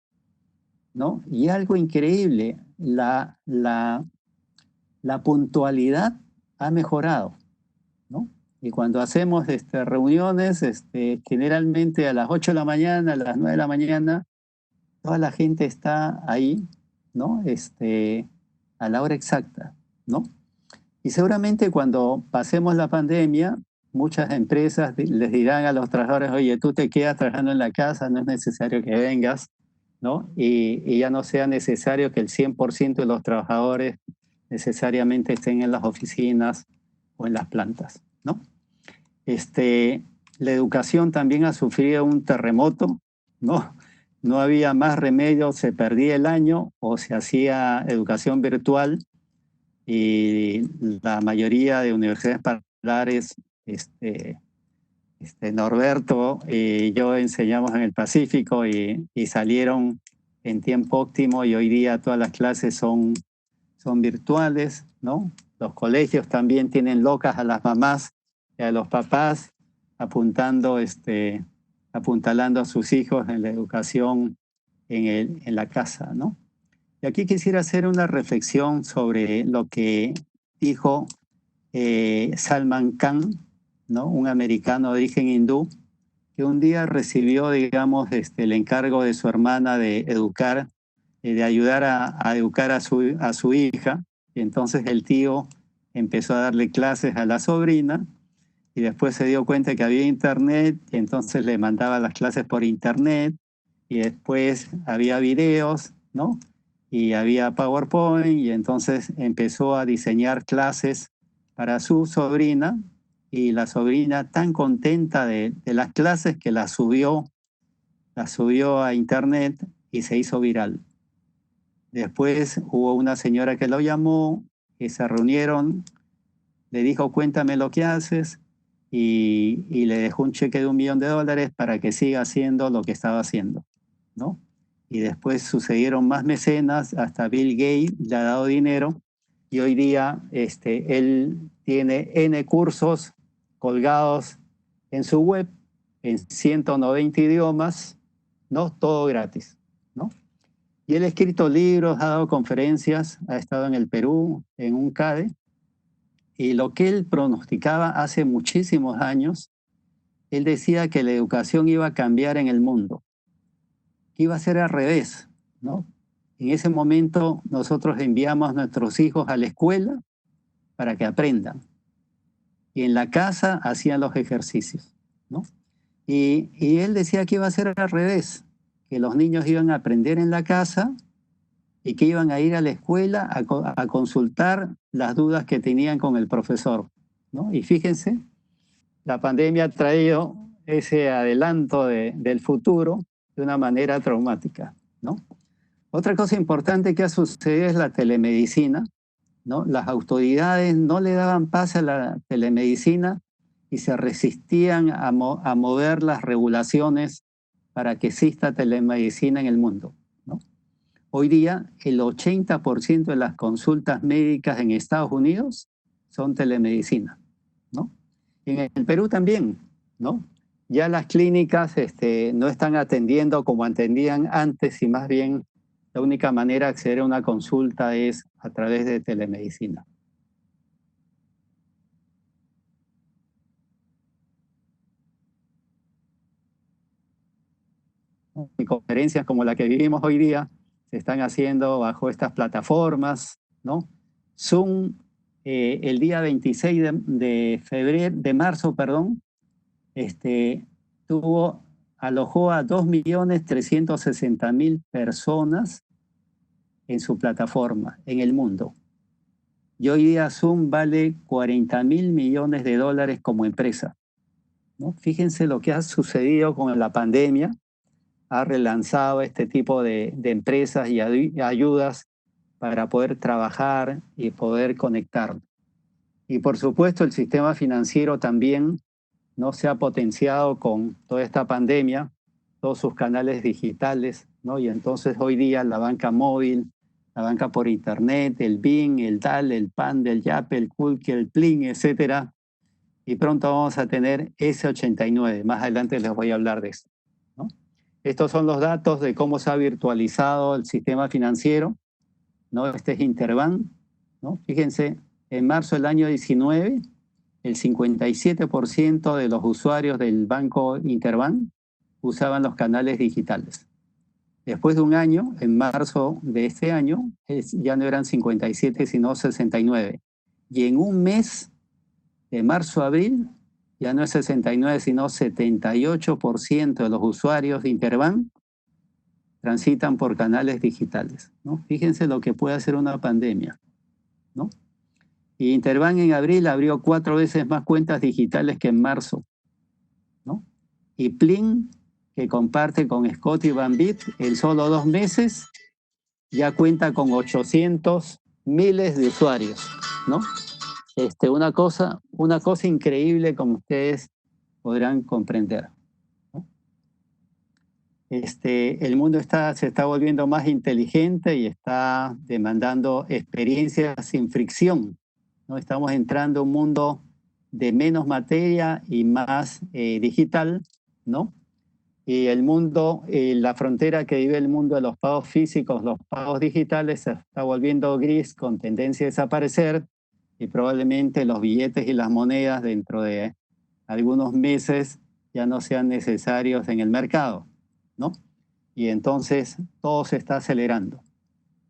¿no? Y algo increíble, la puntualidad ha mejorado, ¿no? Y cuando hacemos reuniones, generalmente a las 8 de la mañana, a las 9 de la mañana, toda la gente está ahí, ¿no? A la hora exacta. ¿no? Y seguramente cuando pasemos la pandemia, muchas empresas les dirán a los trabajadores, oye, tú te quedas trabajando en la casa, no es necesario que vengas, ¿no? Y ya no sea necesario que el 100% de los trabajadores necesariamente estén en las oficinas o en las plantas, ¿no? La educación también ha sufrido un terremoto, ¿no? No había más remedio, se perdía el año o se hacía educación virtual y la mayoría de universidades particulares, Norberto y yo enseñamos en el Pacífico y salieron en tiempo óptimo y hoy día todas las clases son virtuales, ¿no? Los colegios también tienen locas a las mamás y a los papás apuntando, apuntalando a sus hijos en la educación en la casa, ¿no? Y aquí quisiera hacer una reflexión sobre lo que dijo Salman Khan, ¿no? Un americano de origen hindú, que un día recibió, digamos, el encargo de su hermana de educar, de ayudar a educar a su hija. Y entonces el tío empezó a darle clases a la sobrina y después se dio cuenta que había internet y entonces le mandaba las clases por internet y después había videos, ¿no? Y había PowerPoint y entonces empezó a diseñar clases para su sobrina y la sobrina tan contenta de las clases que las subió a internet y se hizo viral. Después hubo una señora que lo llamó y se reunieron, le dijo cuéntame lo que haces y le dejó un cheque de $1 millón para que siga haciendo lo que estaba haciendo, ¿no? Y después sucedieron más mecenas, hasta Bill Gates le ha dado dinero y hoy día él tiene N cursos colgados en su web en 190 idiomas, ¿no? Todo gratis, ¿no? Y él ha escrito libros, ha dado conferencias, ha estado en el Perú, en un CADE, y lo que él pronosticaba hace muchísimos años, él decía que la educación iba a cambiar en el mundo, que iba a ser al revés, ¿no? En ese momento nosotros enviamos a nuestros hijos a la escuela para que aprendan, y en la casa hacían los ejercicios, ¿no? Y él decía que iba a ser al revés, que los niños iban a aprender en la casa y que iban a ir a la escuela a consultar las dudas que tenían con el profesor, ¿no? Y fíjense, la pandemia ha traído ese adelanto del futuro de una manera traumática, ¿no? Otra cosa importante que ha sucedido es la telemedicina, ¿no? Las autoridades no le daban pase a la telemedicina y se resistían a mover las regulaciones para que exista telemedicina en el mundo, ¿no? Hoy día, el 80% de las consultas médicas en Estados Unidos son telemedicina, ¿no? Y en el Perú también, ¿no? Ya las clínicas no están atendiendo como atendían antes y más bien la única manera de acceder a una consulta es a través de telemedicina. Y conferencias como la que vivimos hoy día se están haciendo bajo estas plataformas, ¿no? Zoom, el día 26 de marzo, perdón, alojó a 2.360.000 personas en su plataforma en el mundo. Y hoy día Zoom vale $40.000 millones como empresa, ¿no? Fíjense lo que ha sucedido con la pandemia. Ha relanzado este tipo de empresas y ayudas para poder trabajar y poder conectar. Y por supuesto el sistema financiero también no se ha potenciado con toda esta pandemia, todos sus canales digitales, ¿no? Y entonces hoy día la banca móvil, la banca por internet, el BIN, el DAL, el PAN, el YAPE, el KULK, el PLIN, etcétera. Y pronto vamos a tener S89. Más adelante les voy a hablar de eso, ¿no? Estos son los datos de cómo se ha virtualizado el sistema financiero, ¿no? Este es Interbank, ¿no? Fíjense, en marzo del año 19, el 57% de los usuarios del banco Interbank usaban los canales digitales. Después de un año, en marzo de este año, ya no eran 57, sino 69. Y en un mes, de marzo a abril, ya no es 69, sino 78% de los usuarios de Interbank transitan por canales digitales, ¿no? Fíjense lo que puede hacer una pandemia, ¿no? Y Interbank en abril abrió 4 veces más cuentas digitales que en marzo, ¿no? Y Plin, que comparte con Scott y Bambit, en solo 2 meses ya cuenta con 800 miles de usuarios, ¿no? Una cosa increíble como ustedes podrán comprender, ¿no? El mundo se está volviendo más inteligente y está demandando experiencias sin fricción, ¿no? Estamos entrando a un mundo de menos materia y más digital, ¿no? Y el mundo, la frontera que vive el mundo de los pagos físicos, los pagos digitales, se está volviendo gris con tendencia a desaparecer y probablemente los billetes y las monedas dentro de algunos meses ya no sean necesarios en el mercado, ¿no? Y entonces todo se está acelerando.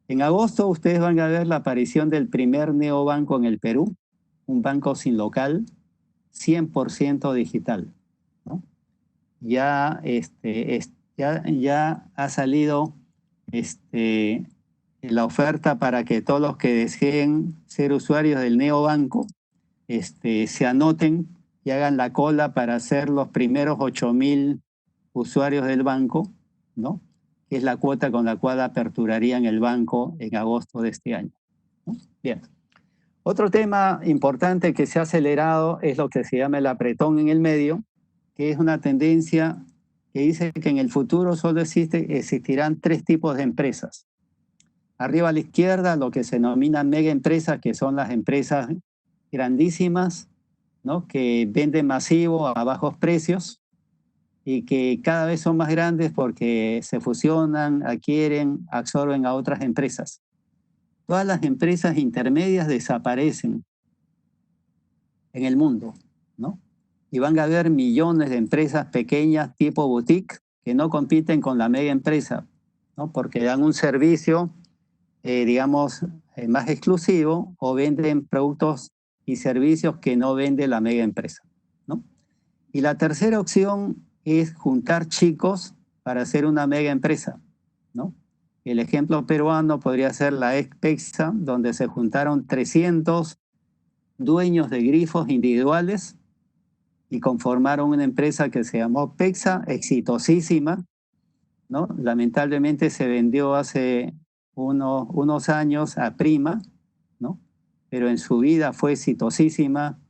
En agosto ustedes van a ver la aparición del primer neobanco en el Perú, un banco sin local, 100% digital, ¿no? Ya ha salido la oferta para que todos los que deseen ser usuarios del neobanco se anoten y hagan la cola para ser los primeros 8.000 usuarios del banco, ¿no? Que es la cuota con la cual aperturarían el banco en agosto de este año, ¿no? Bien. Otro tema importante que se ha acelerado es lo que se llama el apretón en el medio, que es una tendencia que dice que en el futuro solo existirán 3 tipos de empresas. Arriba a la izquierda, lo que se denomina mega empresas, que son las empresas grandísimas, ¿no? Que venden masivo a bajos precios y que cada vez son más grandes porque se fusionan, adquieren, absorben a otras empresas. Todas las empresas intermedias desaparecen en el mundo, ¿no? Y van a haber millones de empresas pequeñas tipo boutique que no compiten con la mega empresa, ¿no? Porque dan un servicio, digamos, más exclusivo o venden productos y servicios que no vende la mega empresa, ¿no? Y la tercera opción es juntar chicos para hacer una mega empresa, ¿no? El ejemplo peruano podría ser la Expexa, donde se juntaron 300 dueños de grifos individuales y conformaron una empresa que se llamó Pexa, exitosísima, ¿no? Lamentablemente se vendió hace unos años a Prima, ¿no? Pero en su vida fue exitosísima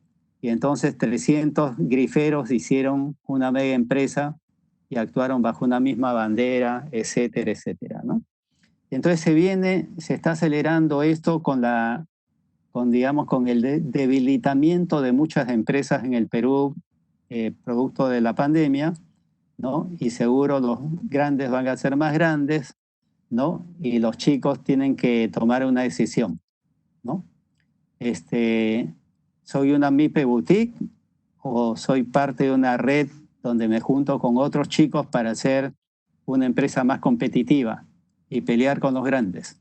y entonces 300 griferos hicieron una mega empresa y actuaron bajo una misma bandera, etcétera, etcétera, ¿no? Entonces se está acelerando esto con el debilitamiento de muchas empresas en el Perú, producto de la pandemia, ¿no? Y seguro los grandes van a ser más grandes, ¿no? Y los chicos tienen que tomar una decisión, ¿no? ¿Soy una MIPE boutique o soy parte de una red donde me junto con otros chicos para hacer una empresa más competitiva y pelear con los grandes?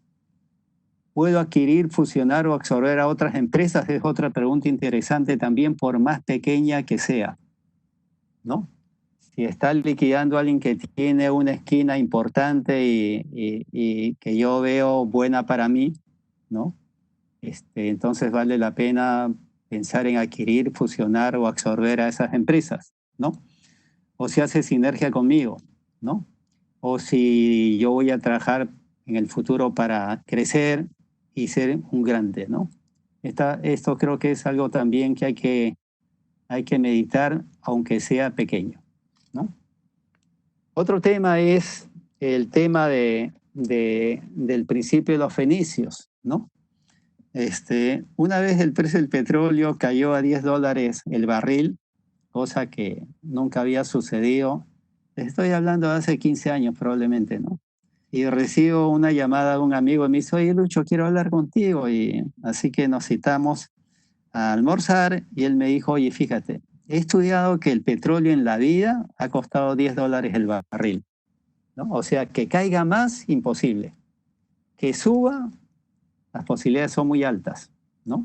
¿Puedo adquirir, fusionar o absorber a otras empresas? Es otra pregunta interesante también, por más pequeña que sea, ¿no? Si está liquidando a alguien que tiene una esquina importante y que yo veo buena para mí, ¿no? Entonces vale la pena pensar en adquirir, fusionar o absorber a esas empresas, ¿no? O si hace sinergia conmigo, ¿no? O si yo voy a trabajar en el futuro para crecer y ser un grande, ¿no? Esto creo que es algo también que hay que meditar, aunque sea pequeño, ¿no? Otro tema es el tema del principio de los fenicios, ¿no? Una vez el precio del petróleo cayó a $10 el barril, cosa que nunca había sucedido. Estoy hablando de hace 15 años probablemente, ¿no? Y recibo una llamada de un amigo y me dice: oye, Lucho, quiero hablar contigo. Y así que nos citamos a almorzar y él me dijo: oye, fíjate, he estudiado que el petróleo en la vida ha costado $10 el barril. ¿no? O sea, que caiga más, imposible. Que suba, las posibilidades son muy altas, ¿no?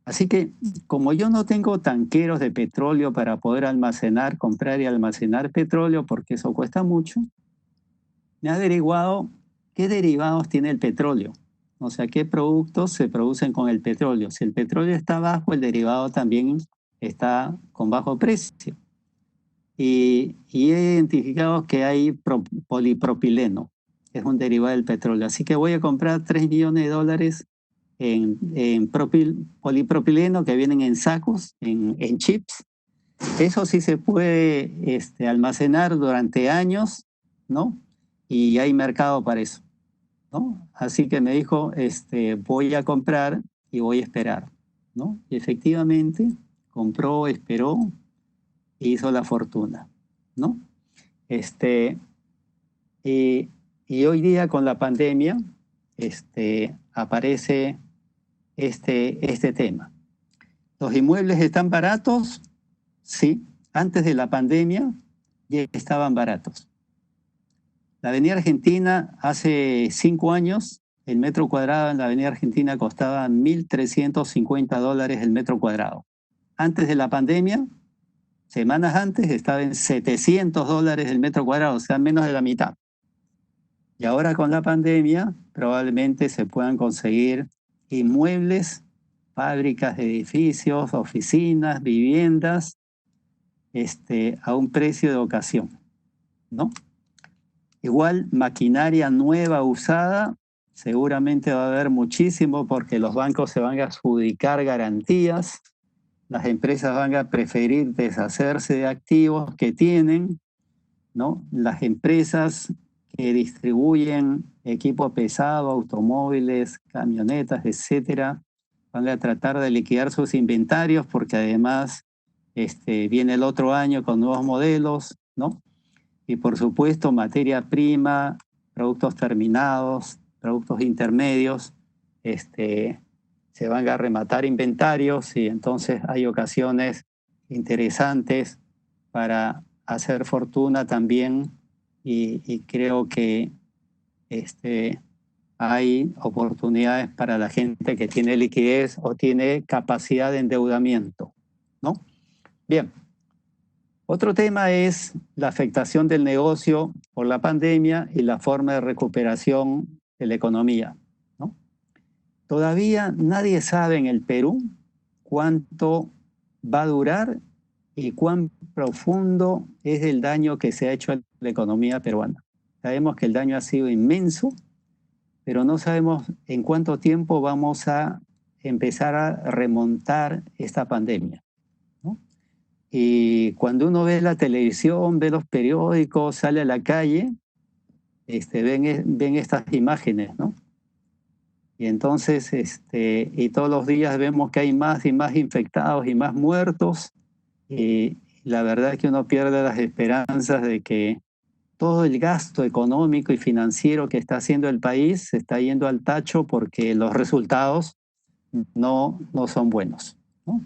Así que como yo no tengo tanqueros de petróleo para poder almacenar, comprar y almacenar petróleo, porque eso cuesta mucho, me ha averiguado qué derivados tiene el petróleo. O sea, qué productos se producen con el petróleo. Si el petróleo está bajo, el derivado también está con bajo precio. Y he identificado que hay polipropileno, que es un derivado del petróleo. Así que voy a comprar $3 millones en polipropileno que vienen en sacos, en chips. Eso sí se puede almacenar durante años, ¿no? Y hay mercado para eso, ¿no? Así que me dijo, voy a comprar y voy a esperar, ¿no? Y efectivamente compró, esperó e hizo la fortuna, ¿no? Este, y hoy día con la pandemia aparece este tema. ¿Los inmuebles están baratos? Sí, antes de la pandemia ya estaban baratos. La Avenida Argentina, hace 5 años, el metro cuadrado en la Avenida Argentina costaba $1.350 el metro cuadrado. Antes de la pandemia, semanas antes, estaba en $700 el metro cuadrado, o sea, menos de la mitad. Y ahora con la pandemia, probablemente se puedan conseguir inmuebles, fábricas de edificios, oficinas, viviendas, a un precio de ocasión, ¿no? Igual, maquinaria nueva, usada, seguramente va a haber muchísimo porque los bancos se van a adjudicar garantías, las empresas van a preferir deshacerse de activos que tienen, ¿no? Las empresas que distribuyen equipo pesado, automóviles, camionetas, etcétera, van a tratar de liquidar sus inventarios porque además viene el otro año con nuevos modelos, ¿no? Y por supuesto, materia prima, productos terminados, productos intermedios, se van a rematar inventarios y entonces hay ocasiones interesantes para hacer fortuna también y creo que hay oportunidades para la gente que tiene liquidez o tiene capacidad de endeudamiento, ¿no? Bien. Otro tema es la afectación del negocio por la pandemia y la forma de recuperación de la economía, ¿no? Todavía nadie sabe en el Perú cuánto va a durar y cuán profundo es el daño que se ha hecho a la economía peruana. Sabemos que el daño ha sido inmenso, pero no sabemos en cuánto tiempo vamos a empezar a remontar esta pandemia, ¿no? Y cuando uno ve la televisión, ve los periódicos, sale a la calle, ven estas imágenes, ¿no? Y entonces, y todos los días vemos que hay más y más infectados y más muertos. Y la verdad es que uno pierde las esperanzas de que todo el gasto económico y financiero que está haciendo el país se está yendo al tacho porque los resultados no son buenos, ¿no?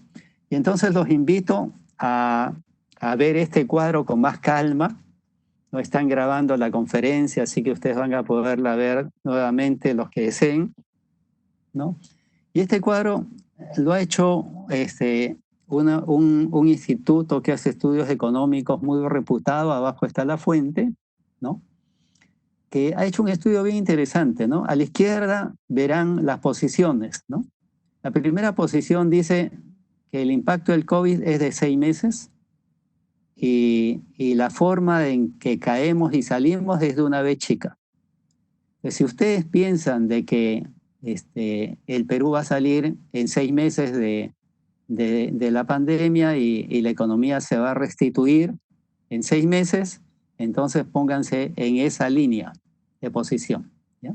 Y entonces los invito a ver este cuadro con más calma. No están grabando la conferencia, así que ustedes van a poderla ver nuevamente los que deseen, ¿no? Y este cuadro lo ha hecho un instituto que hace estudios económicos muy reputado, abajo está la fuente, ¿no? Que ha hecho un estudio bien interesante, ¿no? A la izquierda verán las posiciones, ¿no? La primera posición dice que el impacto del COVID es de 6 meses y la forma en que caemos y salimos es de una vez chica. Entonces, si ustedes piensan de que el Perú va a salir en 6 meses de la pandemia y la economía se va a restituir en 6 meses, entonces pónganse en esa línea de posición, ¿ya?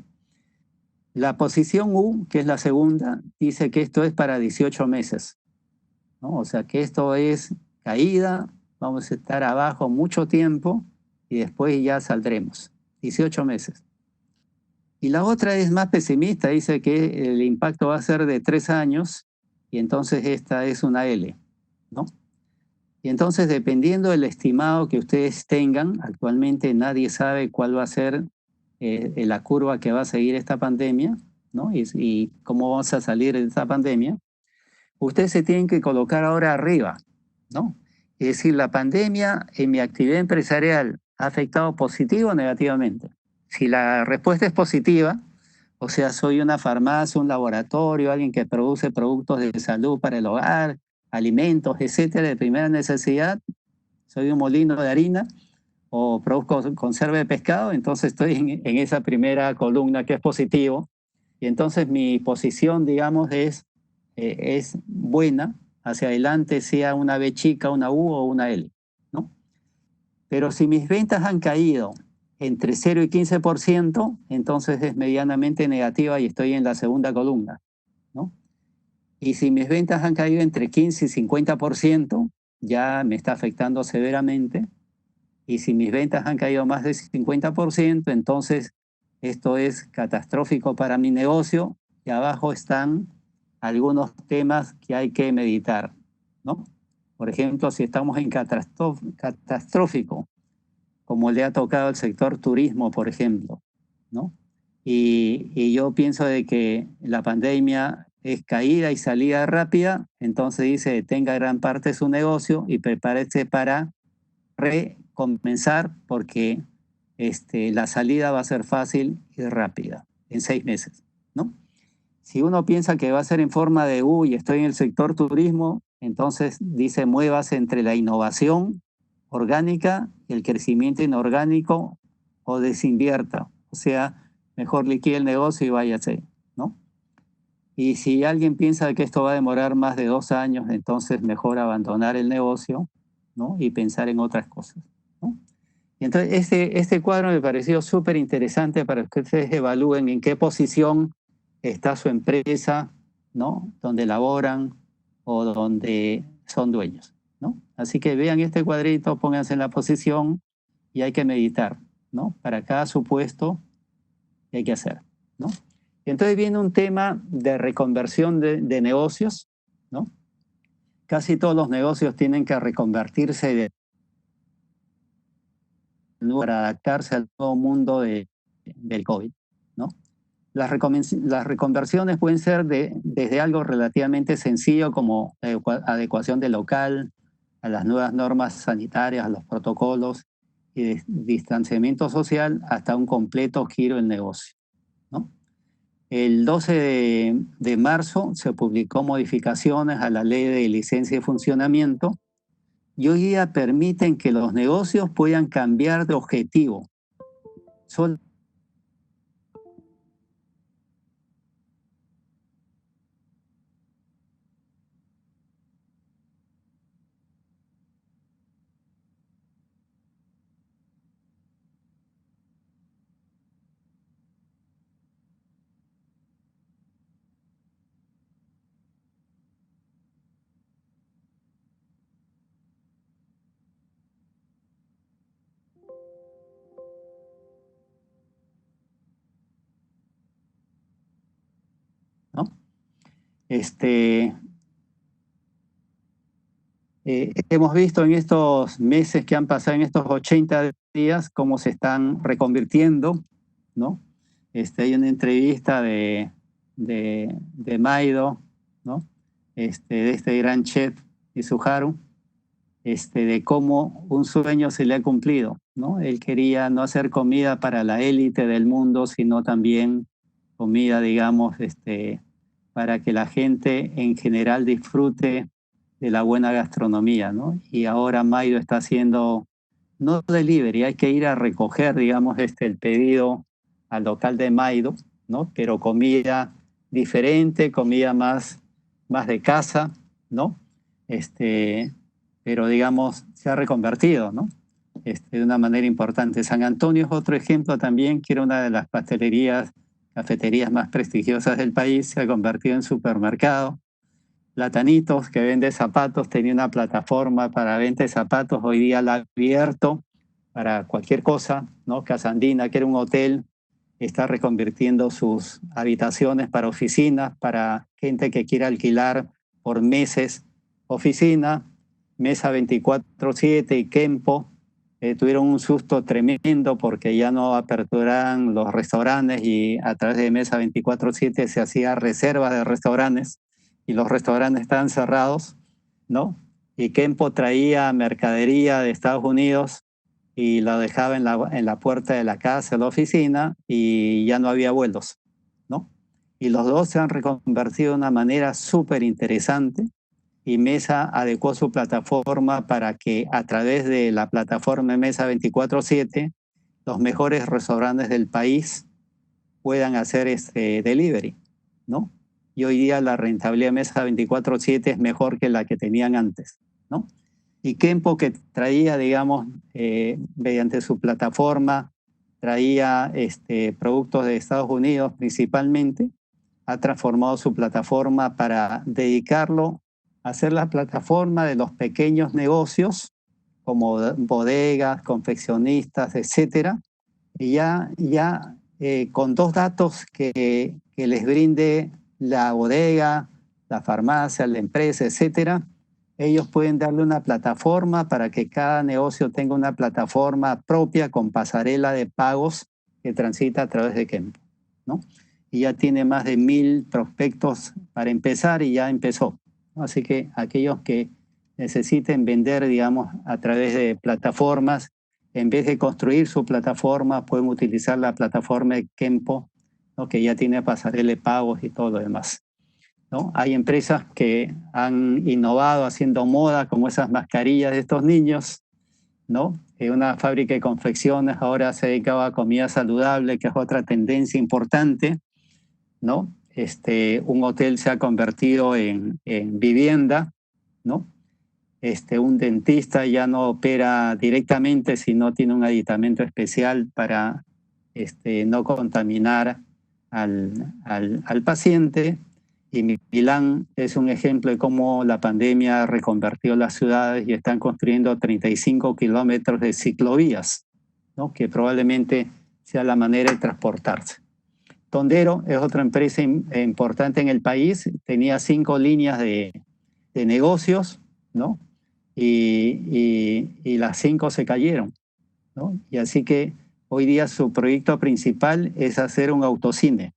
La posición U, que es la segunda, dice que esto es para 18 meses, ¿no? O sea que esto es caída, vamos a estar abajo mucho tiempo y después ya saldremos, 18 meses. Y la otra es más pesimista, dice que el impacto va a ser de 3 años y entonces esta es una L, ¿no? Y entonces, dependiendo del estimado que ustedes tengan, actualmente nadie sabe cuál va a ser la curva que va a seguir esta pandemia, ¿no? Y cómo vamos a salir de esta pandemia. Ustedes se tienen que colocar ahora arriba, ¿no? Es decir, la pandemia en mi actividad empresarial ha afectado positivo o negativamente. Si la respuesta es positiva, o sea, soy una farmacia, un laboratorio, alguien que produce productos de salud para el hogar, alimentos, etcétera, de primera necesidad, soy un molino de harina o produzco conserva de pescado, entonces estoy en esa primera columna que es positivo. Y entonces mi posición, digamos, es buena, hacia adelante, sea una B chica, una U o una L, ¿no? Pero si mis ventas han caído entre 0 y 15%, entonces es medianamente negativa y estoy en la segunda columna, ¿no? Y si mis ventas han caído entre 15 y 50%, ya me está afectando severamente. Y si mis ventas han caído más del 50%, entonces esto es catastrófico para mi negocio. Y abajo están algunos temas que hay que meditar, ¿no? Por ejemplo, si estamos en catastrófico, como le ha tocado al sector turismo, por ejemplo, ¿no? Y yo pienso de que la pandemia es caída y salida rápida, entonces dice, tenga gran parte de su negocio y prepárese para recomenzar porque la salida va a ser fácil y rápida, en 6 meses, ¿no? Si uno piensa que va a ser en forma de, uy, estoy en el sector turismo, entonces dice, muevas entre la innovación orgánica y el crecimiento inorgánico o desinvierta. O sea, mejor liquide el negocio y váyase, ¿no? Y si alguien piensa que esto va a demorar más de 2 años, entonces mejor abandonar el negocio, ¿no? Y pensar en otras cosas, ¿no? Y entonces este cuadro me pareció súper interesante para que ustedes evalúen en qué posición está su empresa, ¿no? Donde laboran o donde son dueños, ¿no? Así que vean este cuadrito, pónganse en la posición y hay que meditar, ¿no? Para cada supuesto que hay que hacer, ¿no? Y entonces viene un tema de reconversión de negocios, ¿no? Casi todos los negocios tienen que reconvertirse para adaptarse al nuevo mundo del COVID, ¿no? Las reconversiones pueden ser desde algo relativamente sencillo como adecuación del local a las nuevas normas sanitarias, a los protocolos y de distanciamiento social, hasta un completo giro del negocio, ¿no? El 12 de marzo se publicó modificaciones a la ley de licencia de funcionamiento y hoy día permiten que los negocios puedan cambiar de objetivo. Solo ¿no? Hemos visto en estos meses que han pasado, en estos 80 días, cómo se están reconvirtiendo, ¿no? Hay una entrevista de Maido, ¿no? De este gran chef Izuharu, de cómo un sueño se le ha cumplido, ¿no? Él quería no hacer comida para la élite del mundo, sino también comida, digamos, para que la gente en general disfrute de la buena gastronomía, ¿no? Y ahora Maido está haciendo, no delivery, hay que ir a recoger, digamos, el pedido al local de Maido, ¿no? Pero comida diferente, comida más de casa, ¿no? Pero digamos, se ha reconvertido, ¿no? De una manera importante. San Antonio es otro ejemplo también, que era una de las pastelerías, cafeterías más prestigiosas del país, se ha convertido en supermercado. Platanitos, que vende zapatos, tenía una plataforma para venta de zapatos, hoy día la ha abierto para cualquier cosa, ¿no? Casandina, que era un hotel, está reconvirtiendo sus habitaciones para oficinas, para gente que quiera alquilar por meses oficina. Mesa 24/7 y Kenpo tuvieron un susto tremendo porque ya no aperturaban los restaurantes y a través de Mesa 24/7 se hacía reservas de restaurantes y los restaurantes estaban cerrados, ¿no? Y Kenpo traía mercadería de Estados Unidos y la dejaba en la puerta de la casa, de la oficina, y ya no había vuelos, ¿no? Y los dos se han reconvertido de una manera súper interesante y Mesa adecuó su plataforma para que a través de la plataforma Mesa 24/7 los mejores restaurantes del país puedan hacer este delivery, ¿no? Y hoy día la rentabilidad de Mesa 24/7 es mejor que la que tenían antes, ¿no? Y Kenpo, que traía, digamos, mediante su plataforma, traía productos de Estados Unidos principalmente, ha transformado su plataforma para dedicarlo a ser la plataforma de los pequeños negocios, como bodegas, confeccionistas, etcétera, y ya con dos datos que les brinde la bodega, la farmacia, la empresa, etcétera, ellos pueden darle una plataforma para que cada negocio tenga una plataforma propia con pasarela de pagos que transita a través de Kenpo, ¿no? Y ya tiene más de 1000 prospectos para empezar y ya empezó. Así que aquellos que necesiten vender, digamos, a través de plataformas, en vez de construir su plataforma, pueden utilizar la plataforma de Kenpo, ¿no? Que ya tiene pasarela de pagos y todo lo demás, ¿no? Hay empresas que han innovado haciendo moda, como esas mascarillas de estos niños, ¿no? Una fábrica de confecciones ahora se dedicaba a comida saludable, que es otra tendencia importante, ¿no? Un hotel se ha convertido en vivienda, ¿no? Un dentista ya no opera directamente, sino tiene un aditamento especial para no contaminar al paciente. Y Milán es un ejemplo de cómo la pandemia reconvertió las ciudades y están construyendo 35 kilómetros de ciclovías, ¿no? Que probablemente sea la manera de transportarse. Tondero es otra empresa importante en el país, tenía 5 líneas de negocios, ¿no? Y las 5 se cayeron, ¿no? Y así que hoy día su proyecto principal es hacer un autocine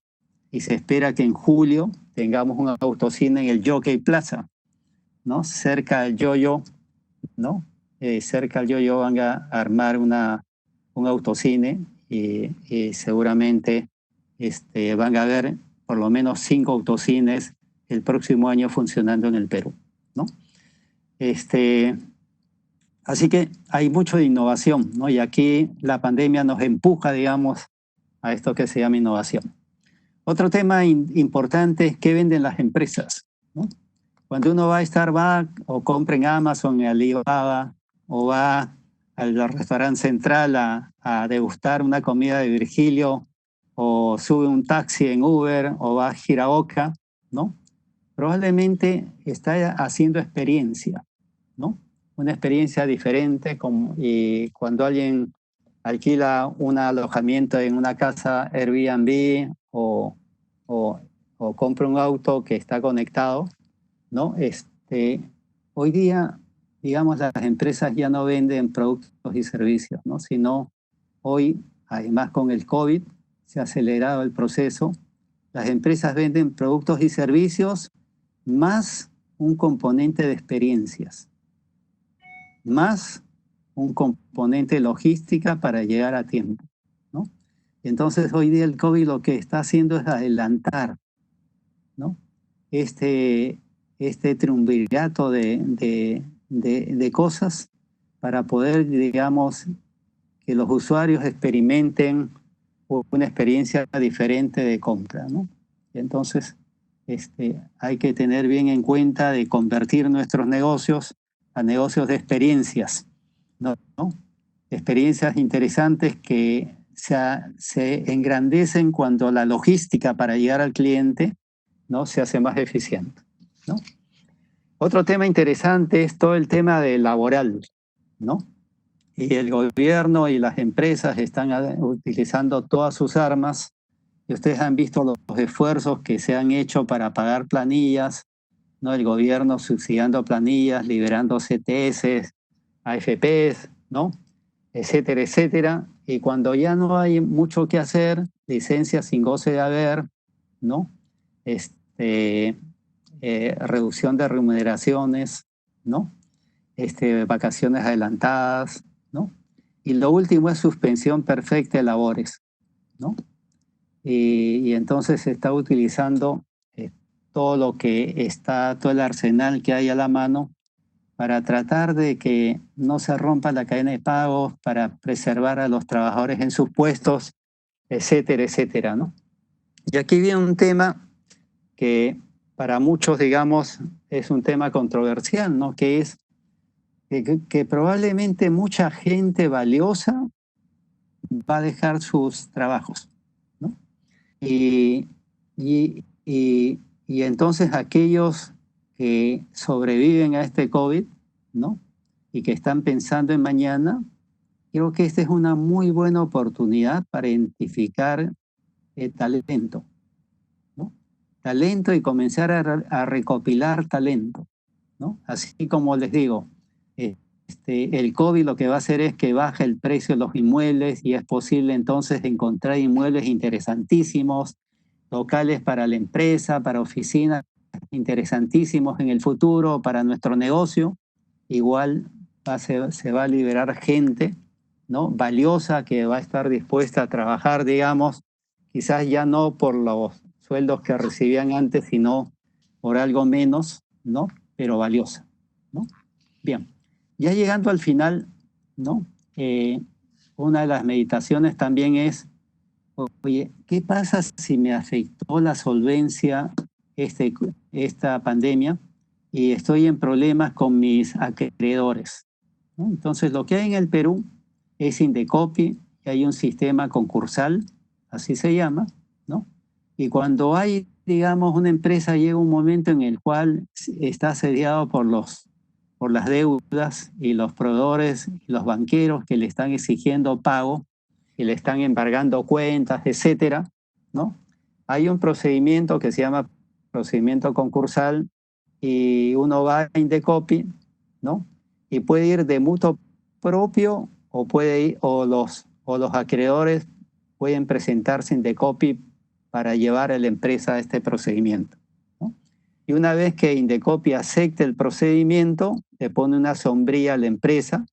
y se espera que en julio tengamos un autocine en el Jockey Plaza, ¿no? Cerca del Yoyo, ¿no? Cerca del Yoyo van a armar un autocine y seguramente van a haber por lo menos 5 autocines el próximo año funcionando en el Perú, ¿no? Así que hay mucho de innovación, ¿no? Y aquí la pandemia nos empuja, digamos, a esto que se llama innovación. Otro tema importante es qué venden las empresas, ¿no? Cuando uno va a Starbucks o compra en Amazon, en Alibaba, o va al restaurante central a degustar una comida de Virgilio, o sube un taxi en Uber, o va a Giraoka, ¿no? Probablemente está haciendo experiencia, ¿no? Una experiencia diferente, y cuando alguien alquila un alojamiento en una casa Airbnb o compra un auto que está conectado, ¿no? Hoy día, digamos, las empresas ya no venden productos y servicios, ¿no? Sino hoy, además con el COVID, se ha acelerado el proceso. Las empresas venden productos y servicios más un componente de experiencias, más un componente logística para llegar a tiempo, ¿no? Entonces hoy día el COVID lo que está haciendo es adelantar, ¿no? Este triunvirato de cosas para poder, digamos, que los usuarios experimenten una experiencia diferente de compra, ¿no? Entonces, hay que tener bien en cuenta de convertir nuestros negocios a negocios de experiencias, ¿no? Experiencias interesantes que se engrandecen cuando la logística para llegar al cliente, ¿no? Se hace más eficiente, ¿no? Otro tema interesante es todo el tema de laboral, ¿no? Y el gobierno y las empresas están utilizando todas sus armas. Y ustedes han visto los esfuerzos que se han hecho para pagar planillas ¿no? El gobierno subsidiando planillas, liberando CTS, AFPs, ¿no? Etcétera, etcétera. Y cuando ya no hay mucho que hacer, licencias sin goce de haber, ¿no? Reducción de remuneraciones, ¿no? Vacaciones adelantadas, ¿no? Y lo último es suspensión perfecta de labores, ¿no? Y entonces se está utilizando todo lo que está, todo el arsenal que hay a la mano para tratar de que no se rompa la cadena de pagos, para preservar a los trabajadores en sus puestos, etcétera, etcétera, ¿no? Y aquí viene un tema que para muchos, digamos, es un tema controversial, ¿no? Que es que probablemente mucha gente valiosa va a dejar sus trabajos, ¿no? Y, y, y, y entonces aquellos que sobreviven a este COVID, ¿no? Y que están pensando en mañana, creo que esta es una muy buena oportunidad para identificar talento, ¿no? Talento y comenzar a recopilar talento, ¿no? Así como les digo, el COVID lo que va a hacer es que baja el precio de los inmuebles y es posible entonces encontrar inmuebles interesantísimos, locales para la empresa, para oficinas interesantísimos en el futuro, para nuestro negocio. Igual se va a liberar gente, ¿no? Valiosa que va a estar dispuesta a trabajar, digamos, quizás ya no por los sueldos que recibían antes, sino por algo menos, ¿no? Pero valiosa, ¿no? Bien, ya llegando al final, ¿no? Una de las meditaciones también es, oye, ¿qué pasa si me afectó la solvencia esta pandemia y estoy en problemas con mis acreedores, ¿no? Entonces, lo que hay en el Perú es Indecopi, y hay un sistema concursal, así se llama, ¿no? Y cuando hay, digamos, una empresa, llega un momento en el cual está asediado por las deudas y los proveedores y los banqueros que le están exigiendo pago, y le están embargando cuentas, etcétera, ¿no? Hay un procedimiento que se llama procedimiento concursal y uno va a Indecopi, ¿no? Y puede ir de mutuo propio o puede ir, o los acreedores pueden presentarse en Indecopi para llevar a la empresa a este procedimiento, ¿no? Y una vez que Indecopi acepte el procedimiento, le pone una sombrilla a la empresa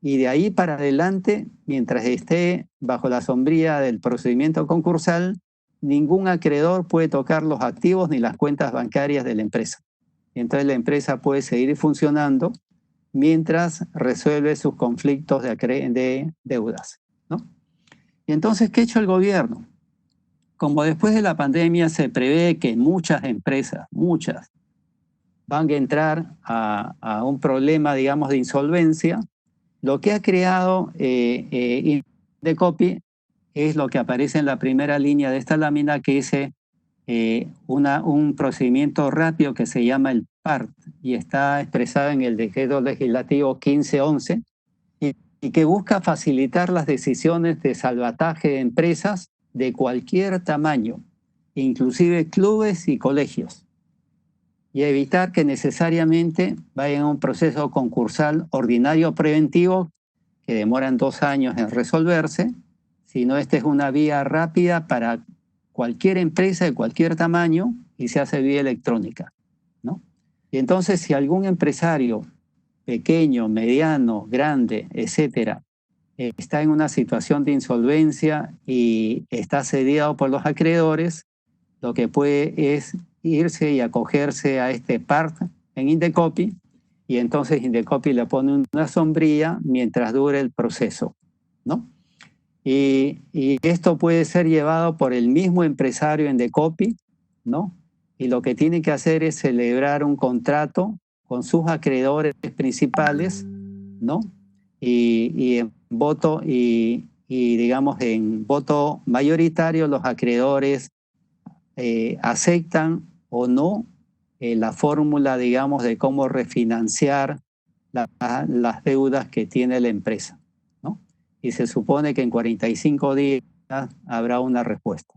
y de ahí para adelante, mientras esté bajo la sombrilla del procedimiento concursal, ningún acreedor puede tocar los activos ni las cuentas bancarias de la empresa. Y entonces la empresa puede seguir funcionando mientras resuelve sus conflictos de deudas, ¿no? Y entonces, ¿qué ha hecho el gobierno? Como después de la pandemia se prevé que muchas empresas, muchas, van a entrar a un problema, digamos, de insolvencia, lo que ha creado Indecopi es lo que aparece en la primera línea de esta lámina, que dice un procedimiento rápido que se llama el PART y está expresado en el decreto legislativo 1511 y que busca facilitar las decisiones de salvataje de empresas de cualquier tamaño, inclusive clubes y colegios, y evitar que necesariamente vayan a un proceso concursal ordinario preventivo que demoran 2 años en resolverse, sino esta es una vía rápida para cualquier empresa de cualquier tamaño y se hace vía electrónica, ¿no? Y entonces si algún empresario pequeño, mediano, grande, etcétera, está en una situación de insolvencia y está asediado por los acreedores, lo que puede es irse y acogerse a este PART en Indecopi, y entonces Indecopi le pone una sombrilla mientras dure el proceso, ¿no? Y esto puede ser llevado por el mismo empresario Indecopi, ¿no? Y lo que tiene que hacer es celebrar un contrato con sus acreedores principales, ¿no? Y en voto y digamos en voto mayoritario los acreedores aceptan o no la fórmula, digamos, de cómo refinanciar las deudas que tiene la empresa, ¿no? Y se supone que en 45 días habrá una respuesta.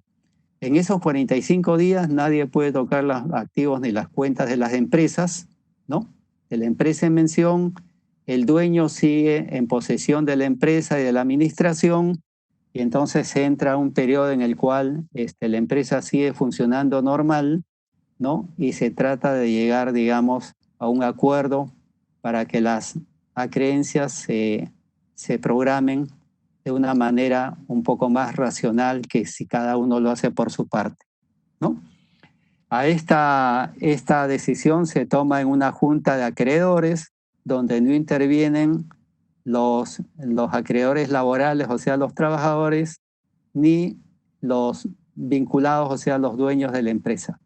En esos 45 días nadie puede tocar los activos ni las cuentas de las empresas, ¿no? De la empresa en mención, el dueño sigue en posesión de la empresa y de la administración, y entonces se entra un periodo en el cual la empresa sigue funcionando normal, ¿no? Y se trata de llegar, digamos, a un acuerdo para que las acreencias se programen de una manera un poco más racional que si cada uno lo hace por su parte, ¿no? A esta decisión se toma en una junta de acreedores donde no intervienen los acreedores laborales, o sea, los trabajadores, ni los vinculados, o sea, los dueños de la empresa,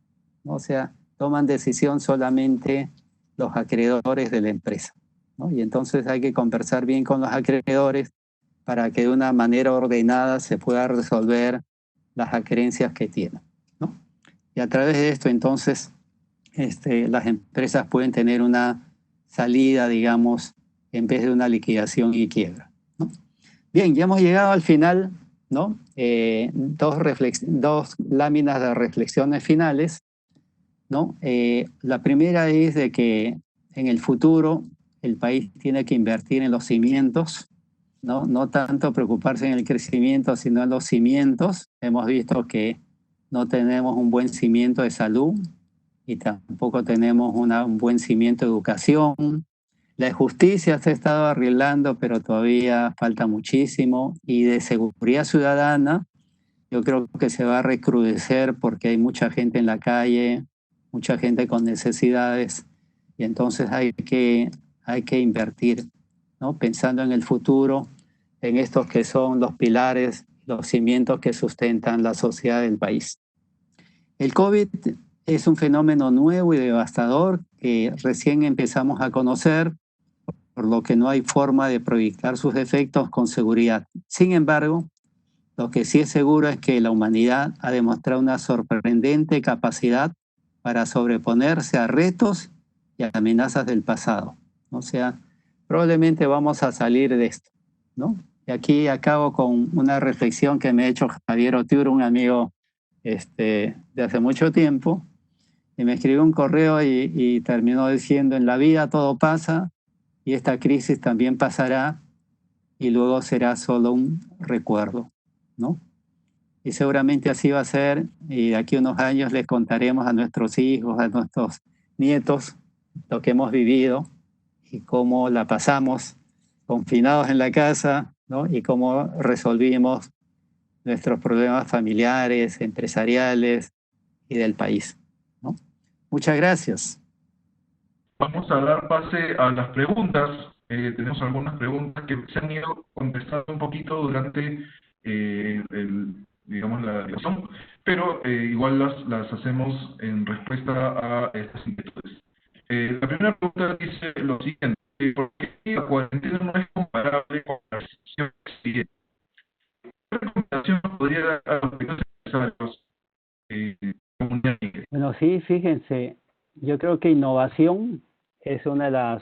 ¿no? O sea, toman decisión solamente los acreedores de la empresa, ¿no? Y entonces hay que conversar bien con los acreedores para que de una manera ordenada se pueda resolver las acreencias que tienen, ¿no? Y a través de esto, entonces, las empresas pueden tener una salida, digamos, en vez de una liquidación y quiebra, ¿no? Bien, ya hemos llegado al final, ¿no? Dos láminas de reflexiones finales, ¿no? La primera es de que en el futuro el país tiene que invertir en los cimientos, ¿no? No tanto preocuparse en el crecimiento, sino en los cimientos. Hemos visto que no tenemos un buen cimiento de salud y tampoco tenemos un buen cimiento de educación. La justicia se ha estado arreglando, pero todavía falta muchísimo. Y de seguridad ciudadana, yo creo que se va a recrudecer porque hay mucha gente en la calle, mucha gente con necesidades, y entonces hay que invertir, ¿no? Pensando en el futuro, en estos que son los pilares, los cimientos que sustentan la sociedad del país. El COVID es un fenómeno nuevo y devastador que recién empezamos a conocer, por lo que no hay forma de proyectar sus efectos con seguridad. Sin embargo, lo que sí es seguro es que la humanidad ha demostrado una sorprendente capacidad para sobreponerse a retos y a amenazas del pasado. O sea, probablemente vamos a salir de esto, ¿no? Y aquí acabo con una reflexión que me ha hecho Javier Otiuro, un amigo de hace mucho tiempo, y me escribió un correo y terminó diciendo: en la vida todo pasa y esta crisis también pasará y luego será solo un recuerdo, ¿no? Y seguramente así va a ser, y de aquí a unos años les contaremos a nuestros hijos, a nuestros nietos, lo que hemos vivido y cómo la pasamos confinados en la casa, ¿no? Y cómo resolvimos nuestros problemas familiares, empresariales y del país, ¿no? Muchas gracias. Vamos a dar pase a las preguntas. Tenemos algunas preguntas que se han ido contestando un poquito durante digamos, la sesión, pero igual las hacemos en respuesta a estas inquietudes. La primera pregunta dice lo siguiente: ¿por qué la cuarentena no es comparable con la sesión siguiente? ¿Qué recomendación podría dar a los empresarios comunitarios? Bueno, sí, fíjense, yo creo que innovación es una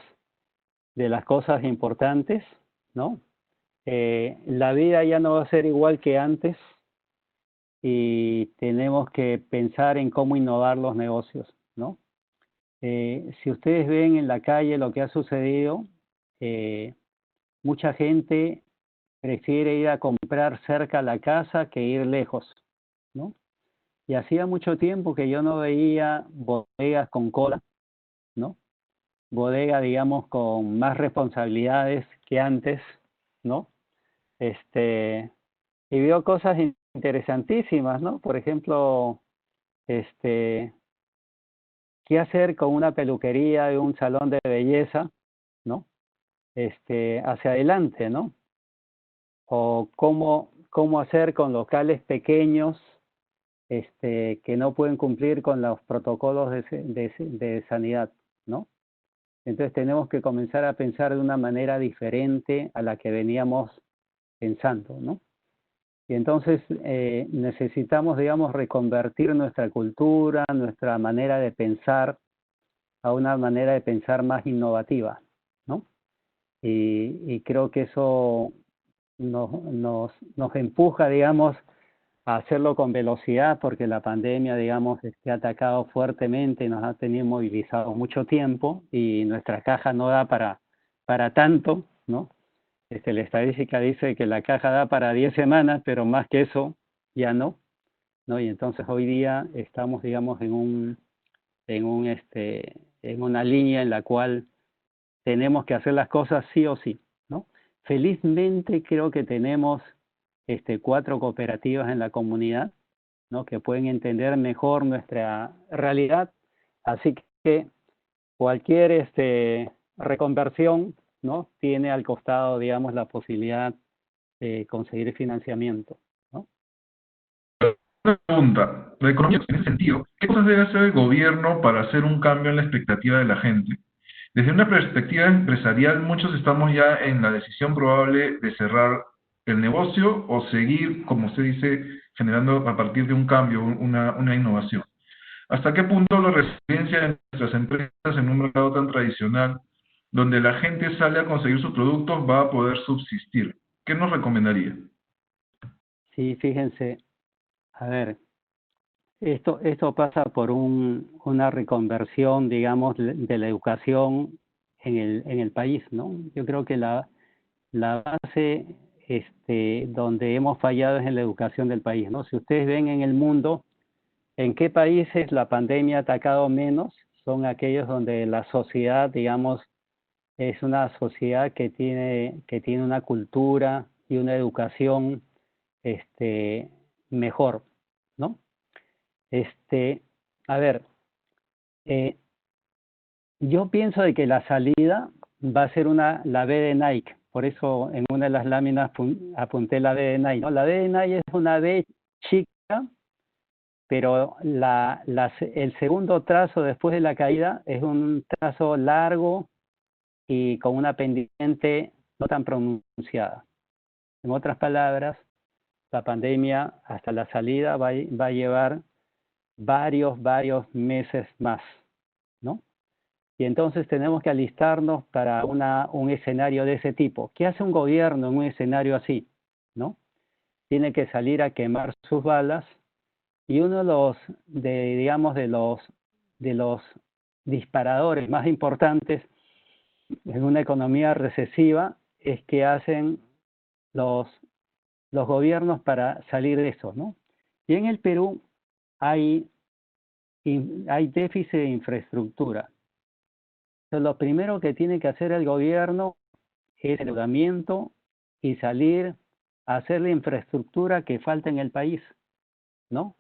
de las cosas importantes, ¿no? La vida ya no va a ser igual que antes y tenemos que pensar en cómo innovar los negocios, ¿no? Si ustedes ven en la calle lo que ha sucedido, mucha gente prefiere ir a comprar cerca a la casa que ir lejos, ¿no? Y hacía mucho tiempo que yo no veía bodegas con cola, ¿no? Bodega, digamos, con más responsabilidades que antes, ¿no? Y veo cosas interesantísimas, ¿no? Por ejemplo, ¿qué hacer con una peluquería de un salón de belleza, ¿no? Hacia adelante, ¿no? O cómo hacer con locales pequeños, que no pueden cumplir con los protocolos de sanidad, ¿no? Entonces tenemos que comenzar a pensar de una manera diferente a la que veníamos pensando, ¿no? Y entonces necesitamos, digamos, reconvertir nuestra cultura, nuestra manera de pensar a una manera de pensar más innovativa, ¿no? Y creo que eso nos empuja, digamos, hacerlo con velocidad porque la pandemia, digamos, ha atacado fuertemente, nos ha tenido movilizados mucho tiempo y nuestra caja no da para tanto, ¿no? La estadística dice que la caja da para 10 semanas, pero más que eso ya no, ¿no? Y entonces hoy día estamos, digamos, en una línea en la cual tenemos que hacer las cosas sí o sí, ¿no? Felizmente creo que tenemos 4 cooperativas en la comunidad, ¿no? Que pueden entender mejor nuestra realidad, así que cualquier reconversión, ¿no? Tiene al costado, digamos, la posibilidad de conseguir financiamiento, ¿no? Una pregunta, la economía en ese sentido, ¿qué cosas debe hacer el gobierno para hacer un cambio en la expectativa de la gente? Desde una perspectiva empresarial, muchos estamos ya en la decisión probable de cerrar el negocio o seguir, como usted dice, generando a partir de un cambio, una innovación. ¿Hasta qué punto la resiliencia de nuestras empresas en un mercado tan tradicional, donde la gente sale a conseguir sus productos, va a poder subsistir? ¿Qué nos recomendaría? Sí, fíjense, a ver, esto pasa por una reconversión, digamos, de la educación en el país, ¿no? Yo creo que la base donde hemos fallado es en la educación del país, ¿no? Si ustedes ven en el mundo, ¿en qué países la pandemia ha atacado menos? Son aquellos donde la sociedad, digamos, es una sociedad que tiene una cultura y una educación mejor, ¿no? Este, a ver, eh, yo pienso de que la salida va a ser la B de Nike, por eso en una de las láminas apunté la B de Nike, ¿no? La B de Nike es una B chica, pero el segundo trazo después de la caída es un trazo largo y con una pendiente no tan pronunciada. En otras palabras, la pandemia hasta la salida va a llevar varios meses más, ¿no? Y entonces tenemos que alistarnos para un escenario de ese tipo. ¿Qué hace un gobierno en un escenario así? ¿No? Tiene que salir a quemar sus balas y uno digamos, de los disparadores más importantes en una economía recesiva es que hacen los, los gobiernos para salir de eso, ¿no? Y en el Perú hay déficit de infraestructura. Entonces, lo primero que tiene que hacer el gobierno es endeudamiento y salir a hacer la infraestructura que falta en el país, ¿no?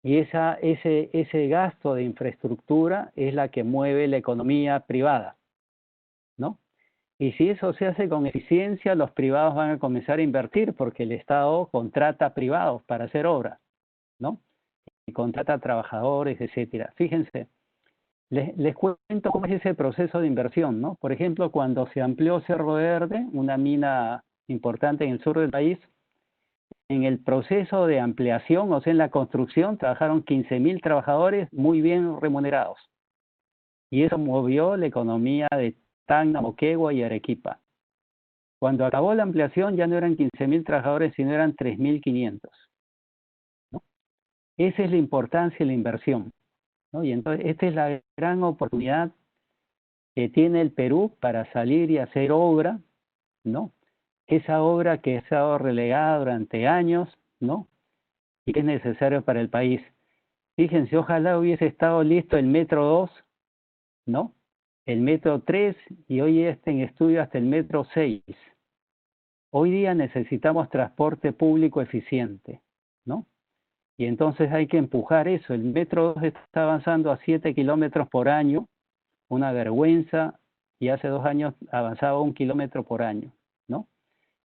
Y ese gasto de infraestructura es la que mueve la economía privada, ¿no? Y si eso se hace con eficiencia, los privados van a comenzar a invertir porque el Estado contrata privados para hacer obra, ¿no? Y contrata trabajadores, etcétera. Fíjense, les cuento cómo es ese proceso de inversión, ¿no? Por ejemplo, cuando se amplió Cerro Verde, una mina importante en el sur del país, en el proceso de ampliación, o sea, en la construcción, trabajaron 15.000 trabajadores muy bien remunerados. Y eso movió la economía de Tacna, Moquegua y Arequipa. Cuando acabó la ampliación ya no eran 15.000 trabajadores, sino eran 3.500, ¿no? Esa es la importancia de la inversión, ¿no? Y entonces esta es la gran oportunidad que tiene el Perú para salir y hacer obra, ¿no? Esa obra que ha estado relegada durante años, ¿no? Y que es necesario para el país. Fíjense, ojalá hubiese estado listo el metro 2, ¿no? El metro 3 y hoy está en estudio hasta el metro 6. Hoy día necesitamos transporte público eficiente, ¿no? Y entonces hay que empujar eso. El metro 2 está avanzando a 7 kilómetros por año, una vergüenza, y hace 2 años avanzaba 1 kilómetro por año, ¿no?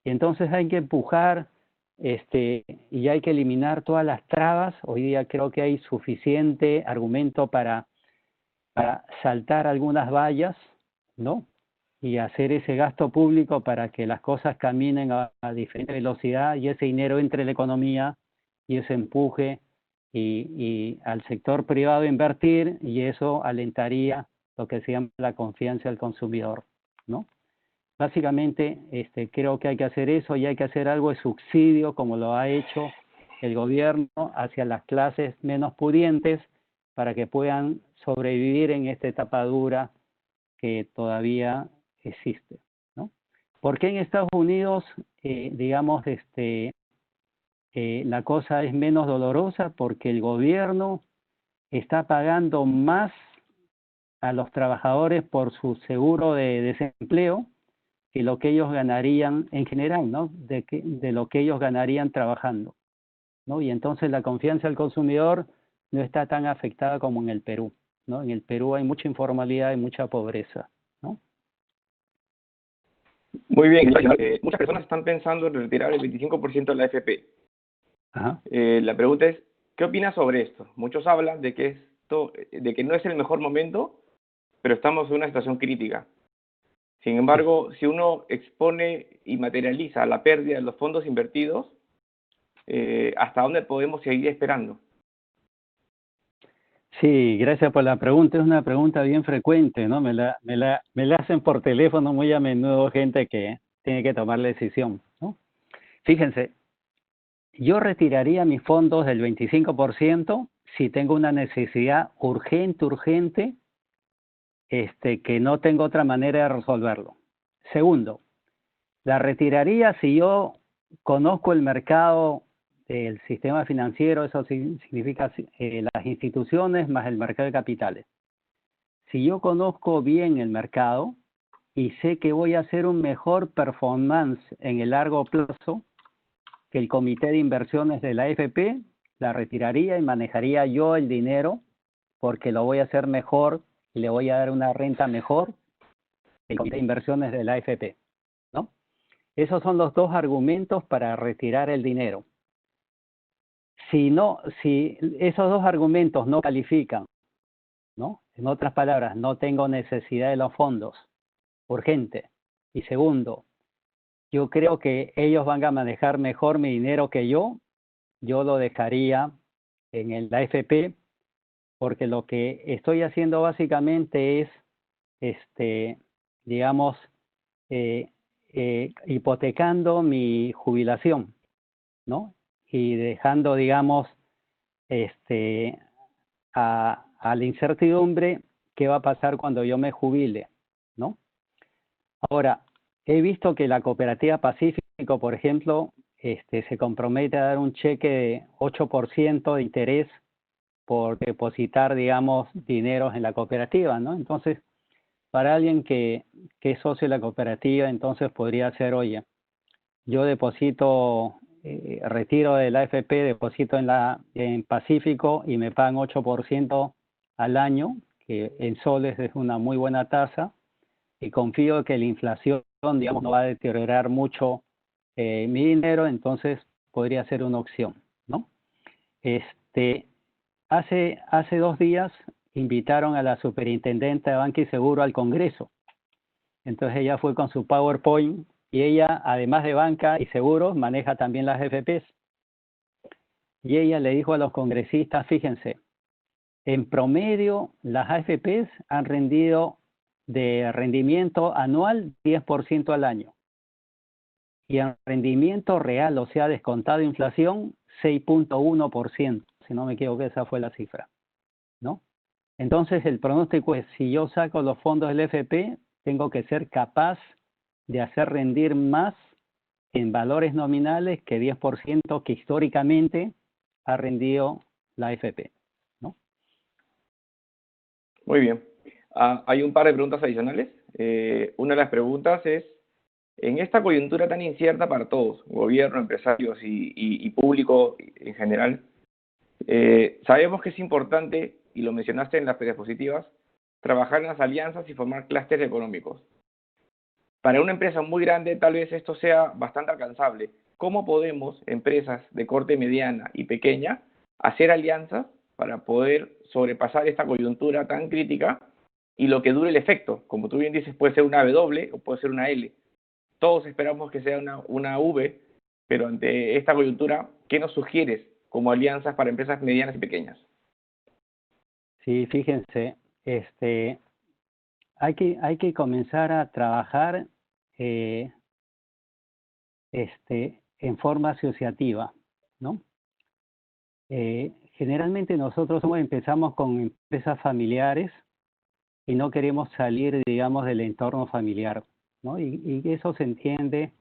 Y entonces hay que empujar y hay que eliminar todas las trabas. Hoy día creo que hay suficiente argumento para saltar algunas vallas, ¿no? Y hacer ese gasto público para que las cosas caminen a diferente velocidad y ese dinero entre en la economía y ese empuje y al sector privado invertir y eso alentaría lo que se llama la confianza del consumidor, ¿no? Básicamente creo que hay que hacer eso y hay que hacer algo de subsidio como lo ha hecho el gobierno hacia las clases menos pudientes para que puedan sobrevivir en esta etapa dura que todavía existe, ¿no? ¿Por qué en Estados Unidos, digamos, la cosa es menos dolorosa? Porque el gobierno está pagando más a los trabajadores por su seguro de desempleo que lo que ellos ganarían en general, ¿no? De lo que ellos ganarían trabajando, ¿no? Y entonces la confianza del consumidor no está tan afectada como en el Perú, ¿no? En el Perú hay mucha informalidad y mucha pobreza, ¿no? Muy bien, muchas personas están pensando en retirar el 25% de la AFP. Ajá. La pregunta es, ¿qué opinas sobre esto? Muchos hablan de que no es el mejor momento, pero estamos en una situación crítica. Sin embargo, si uno expone y materializa la pérdida de los fondos invertidos, ¿hasta dónde podemos seguir esperando? Sí, gracias por la pregunta. Es una pregunta bien frecuente, ¿no? Me la hacen por teléfono muy a menudo gente que tiene que tomar la decisión, ¿no? Fíjense, yo retiraría mis fondos del 25% si tengo una necesidad urgente, que no tengo otra manera de resolverlo. Segundo, la retiraría si yo conozco el mercado del sistema financiero, eso significa las instituciones más el mercado de capitales. Si yo conozco bien el mercado y sé que voy a hacer un mejor performance en el largo plazo que el comité de inversiones de la AFP, la retiraría y manejaría yo el dinero porque lo voy a hacer mejor y le voy a dar una renta mejor que el comité de inversiones de la AFP, ¿no? Esos son los dos argumentos para retirar el dinero. Si esos dos argumentos no califican, ¿no? En otras palabras, no tengo necesidad de los fondos, urgente. Y segundo, yo creo que ellos van a manejar mejor mi dinero que yo lo dejaría en la AFP, porque lo que estoy haciendo básicamente es, digamos, hipotecando mi jubilación, ¿no? Y dejando, digamos, a la incertidumbre qué va a pasar cuando yo me jubile, ¿no? Ahora, he visto que la Cooperativa Pacífico, por ejemplo, se compromete a dar un cheque de 8% de interés por depositar, digamos, dineros en la cooperativa, ¿no? Entonces, para alguien que es socio de la cooperativa, entonces podría ser, oye, yo deposito, retiro de la AFP, deposito en Pacífico y me pagan 8% al año, que en soles es una muy buena tasa, y confío que la inflación, digamos, no va a deteriorar mucho mi dinero, entonces podría ser una opción, ¿no? Hace 2 días invitaron a la superintendente de Banca y Seguro al Congreso. Entonces ella fue con su PowerPoint y ella, además de banca y seguros, maneja también las AFPs. Y ella le dijo a los congresistas, fíjense, en promedio las AFPs han rendido de rendimiento anual 10% al año. Y en rendimiento real, o sea, descontado inflación, 6.1%. Si no me equivoco, esa fue la cifra, ¿no? Entonces el pronóstico es, si yo saco los fondos del FP, tengo que ser capaz de hacer rendir más en valores nominales que 10% que históricamente ha rendido la AFP, ¿no? Muy bien. Hay un par de preguntas adicionales. Una de las preguntas es, en esta coyuntura tan incierta para todos, gobierno, empresarios y público en general, sabemos que es importante, y lo mencionaste en las diapositivas, trabajar en las alianzas y formar clústeres económicos. Para una empresa muy grande, tal vez esto sea bastante alcanzable. ¿Cómo podemos, empresas de corte mediana y pequeña, hacer alianzas para poder sobrepasar esta coyuntura tan crítica y lo que dure el efecto? Como tú bien dices, puede ser una W o puede ser una L. Todos esperamos que sea una V, pero ante esta coyuntura, ¿qué nos sugieres como alianzas para empresas medianas y pequeñas? Sí, fíjense, hay que comenzar a trabajar en forma asociativa, ¿no? Generalmente nosotros empezamos con empresas familiares y no queremos salir, digamos, del entorno familiar, ¿no? Y eso se entiende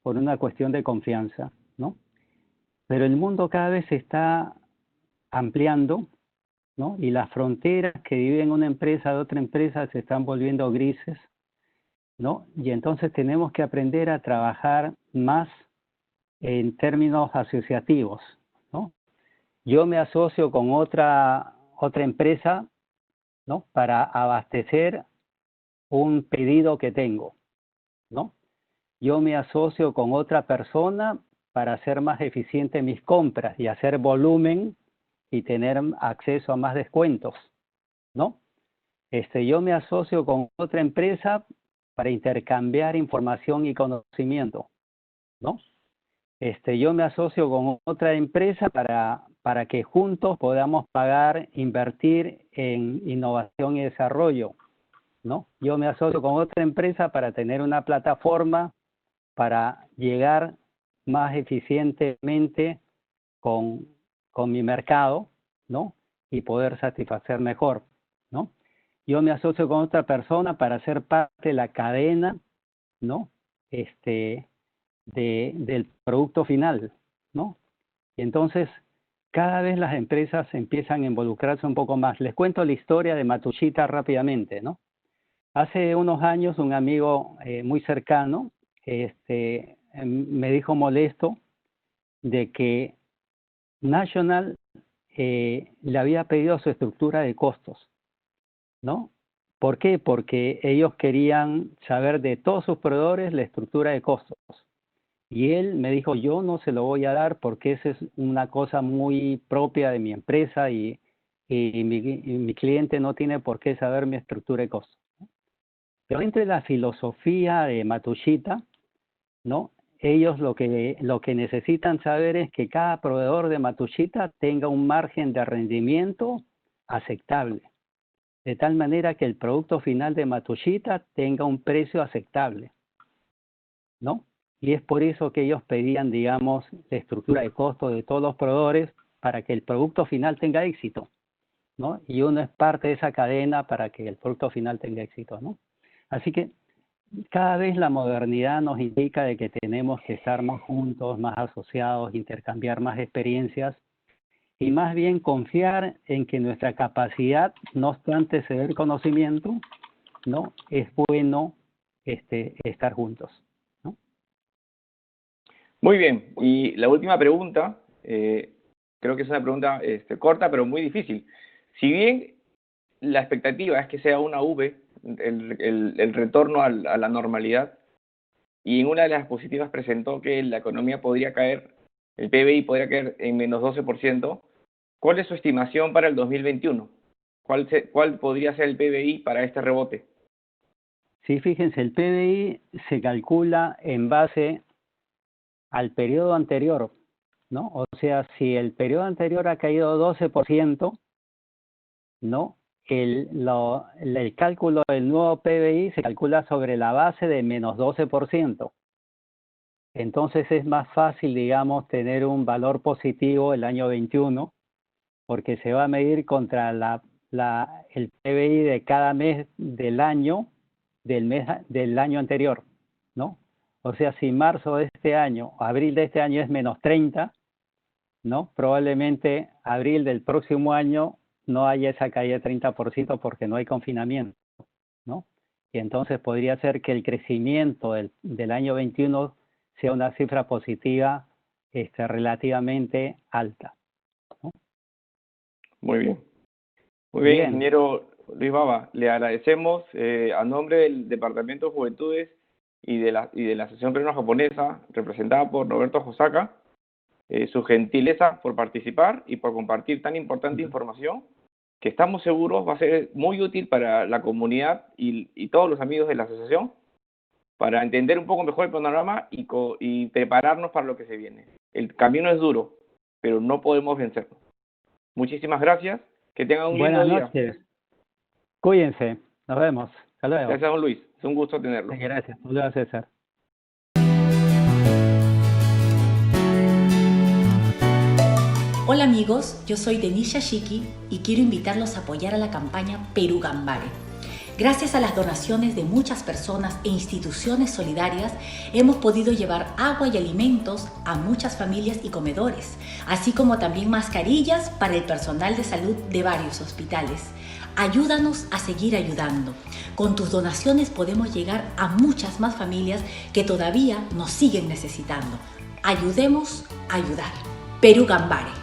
por una cuestión de confianza, ¿no? Pero el mundo cada vez se está ampliando, ¿no? Y las fronteras que dividen una empresa de otra empresa se están volviendo grises, ¿no? Y entonces tenemos que aprender a trabajar más en términos asociativos, ¿no? Yo me asocio con otra empresa, ¿no? Para abastecer un pedido que tengo, ¿no? Yo me asocio con otra persona para hacer más eficiente mis compras y hacer volumen y tener acceso a más descuentos, ¿no? Yo me asocio con otra empresa para intercambiar información y conocimiento, ¿no? Yo me asocio con otra empresa para que juntos podamos invertir en innovación y desarrollo, ¿no? Yo me asocio con otra empresa para tener una plataforma para llegar más eficientemente con mi mercado, ¿no? Y poder satisfacer mejor, ¿no? Yo me asocio con otra persona para ser parte de la cadena, ¿no? Del producto final, ¿no? Y entonces, cada vez las empresas empiezan a involucrarse un poco más. Les cuento la historia de Matsushita rápidamente, ¿no? Hace unos años, un amigo muy cercano me dijo molesto de que National le había pedido su estructura de costos, ¿no? ¿Por qué? Porque ellos querían saber de todos sus proveedores la estructura de costos. Y él me dijo, yo no se lo voy a dar porque esa es una cosa muy propia de mi empresa y mi cliente no tiene por qué saber mi estructura de costos. Pero entre la filosofía de Matsushita, ¿no? Ellos lo que necesitan saber es que cada proveedor de Matsushita tenga un margen de rendimiento aceptable, de tal manera que el producto final de Matsushita tenga un precio aceptable, ¿no? Y es por eso que ellos pedían, digamos, la estructura de costos de todos los proveedores para que el producto final tenga éxito, ¿no? Y uno es parte de esa cadena para que el producto final tenga éxito, ¿no? Así que cada vez la modernidad nos indica de que tenemos que estar más juntos, más asociados, intercambiar más experiencias y más bien confiar en que nuestra capacidad, no obstante ceder conocimiento, ¿no? Es bueno estar juntos, ¿no? Muy bien. Y la última pregunta, creo que es una pregunta corta, pero muy difícil. Si bien la expectativa es que sea una V, el retorno a la normalidad, y en una de las diapositivas presentó que la economía podría caer, el PBI podría caer en menos 12%, ¿cuál es su estimación para el 2021? ¿Cuál podría ser el PBI para este rebote? Sí, fíjense, el PBI se calcula en base al periodo anterior, ¿no? O sea, si el periodo anterior ha caído 12%, ¿no? El cálculo del nuevo PBI se calcula sobre la base de menos 12%. Entonces es más fácil, digamos, tener un valor positivo el año 21, porque se va a medir contra el PBI de cada mes del año, del año anterior, ¿no? O sea, si marzo de este año, abril de este año es menos 30, ¿no? Probablemente abril del próximo año no haya esa caída de 30% porque no hay confinamiento, ¿no? Y entonces podría ser que el crecimiento del año 21 sea una cifra positiva relativamente alta, ¿no? Muy bien. Muy bien, ingeniero Luis Baba. Le agradecemos a nombre del Departamento de Juventudes y de la Asociación Peruano-Japonesa, representada por Roberto Josaka, su gentileza por participar y por compartir tan importante información que estamos seguros va a ser muy útil para la comunidad y todos los amigos de la asociación para entender un poco mejor el panorama y prepararnos para lo que se viene. El camino es duro, pero no podemos vencerlo. Muchísimas gracias. Que tengan un lindo día. Buenas noches. Cuídense. Nos vemos. Hasta luego. Gracias, don Luis. Es un gusto tenerlo. Gracias. Saludos, César. Hola amigos, yo soy Denisha Shiki y quiero invitarlos a apoyar a la campaña Perú Gambare. Gracias a las donaciones de muchas personas e instituciones solidarias, hemos podido llevar agua y alimentos a muchas familias y comedores, así como también mascarillas para el personal de salud de varios hospitales. Ayúdanos a seguir ayudando. Con tus donaciones podemos llegar a muchas más familias que todavía nos siguen necesitando. Ayudemos a ayudar. Perú Gambare.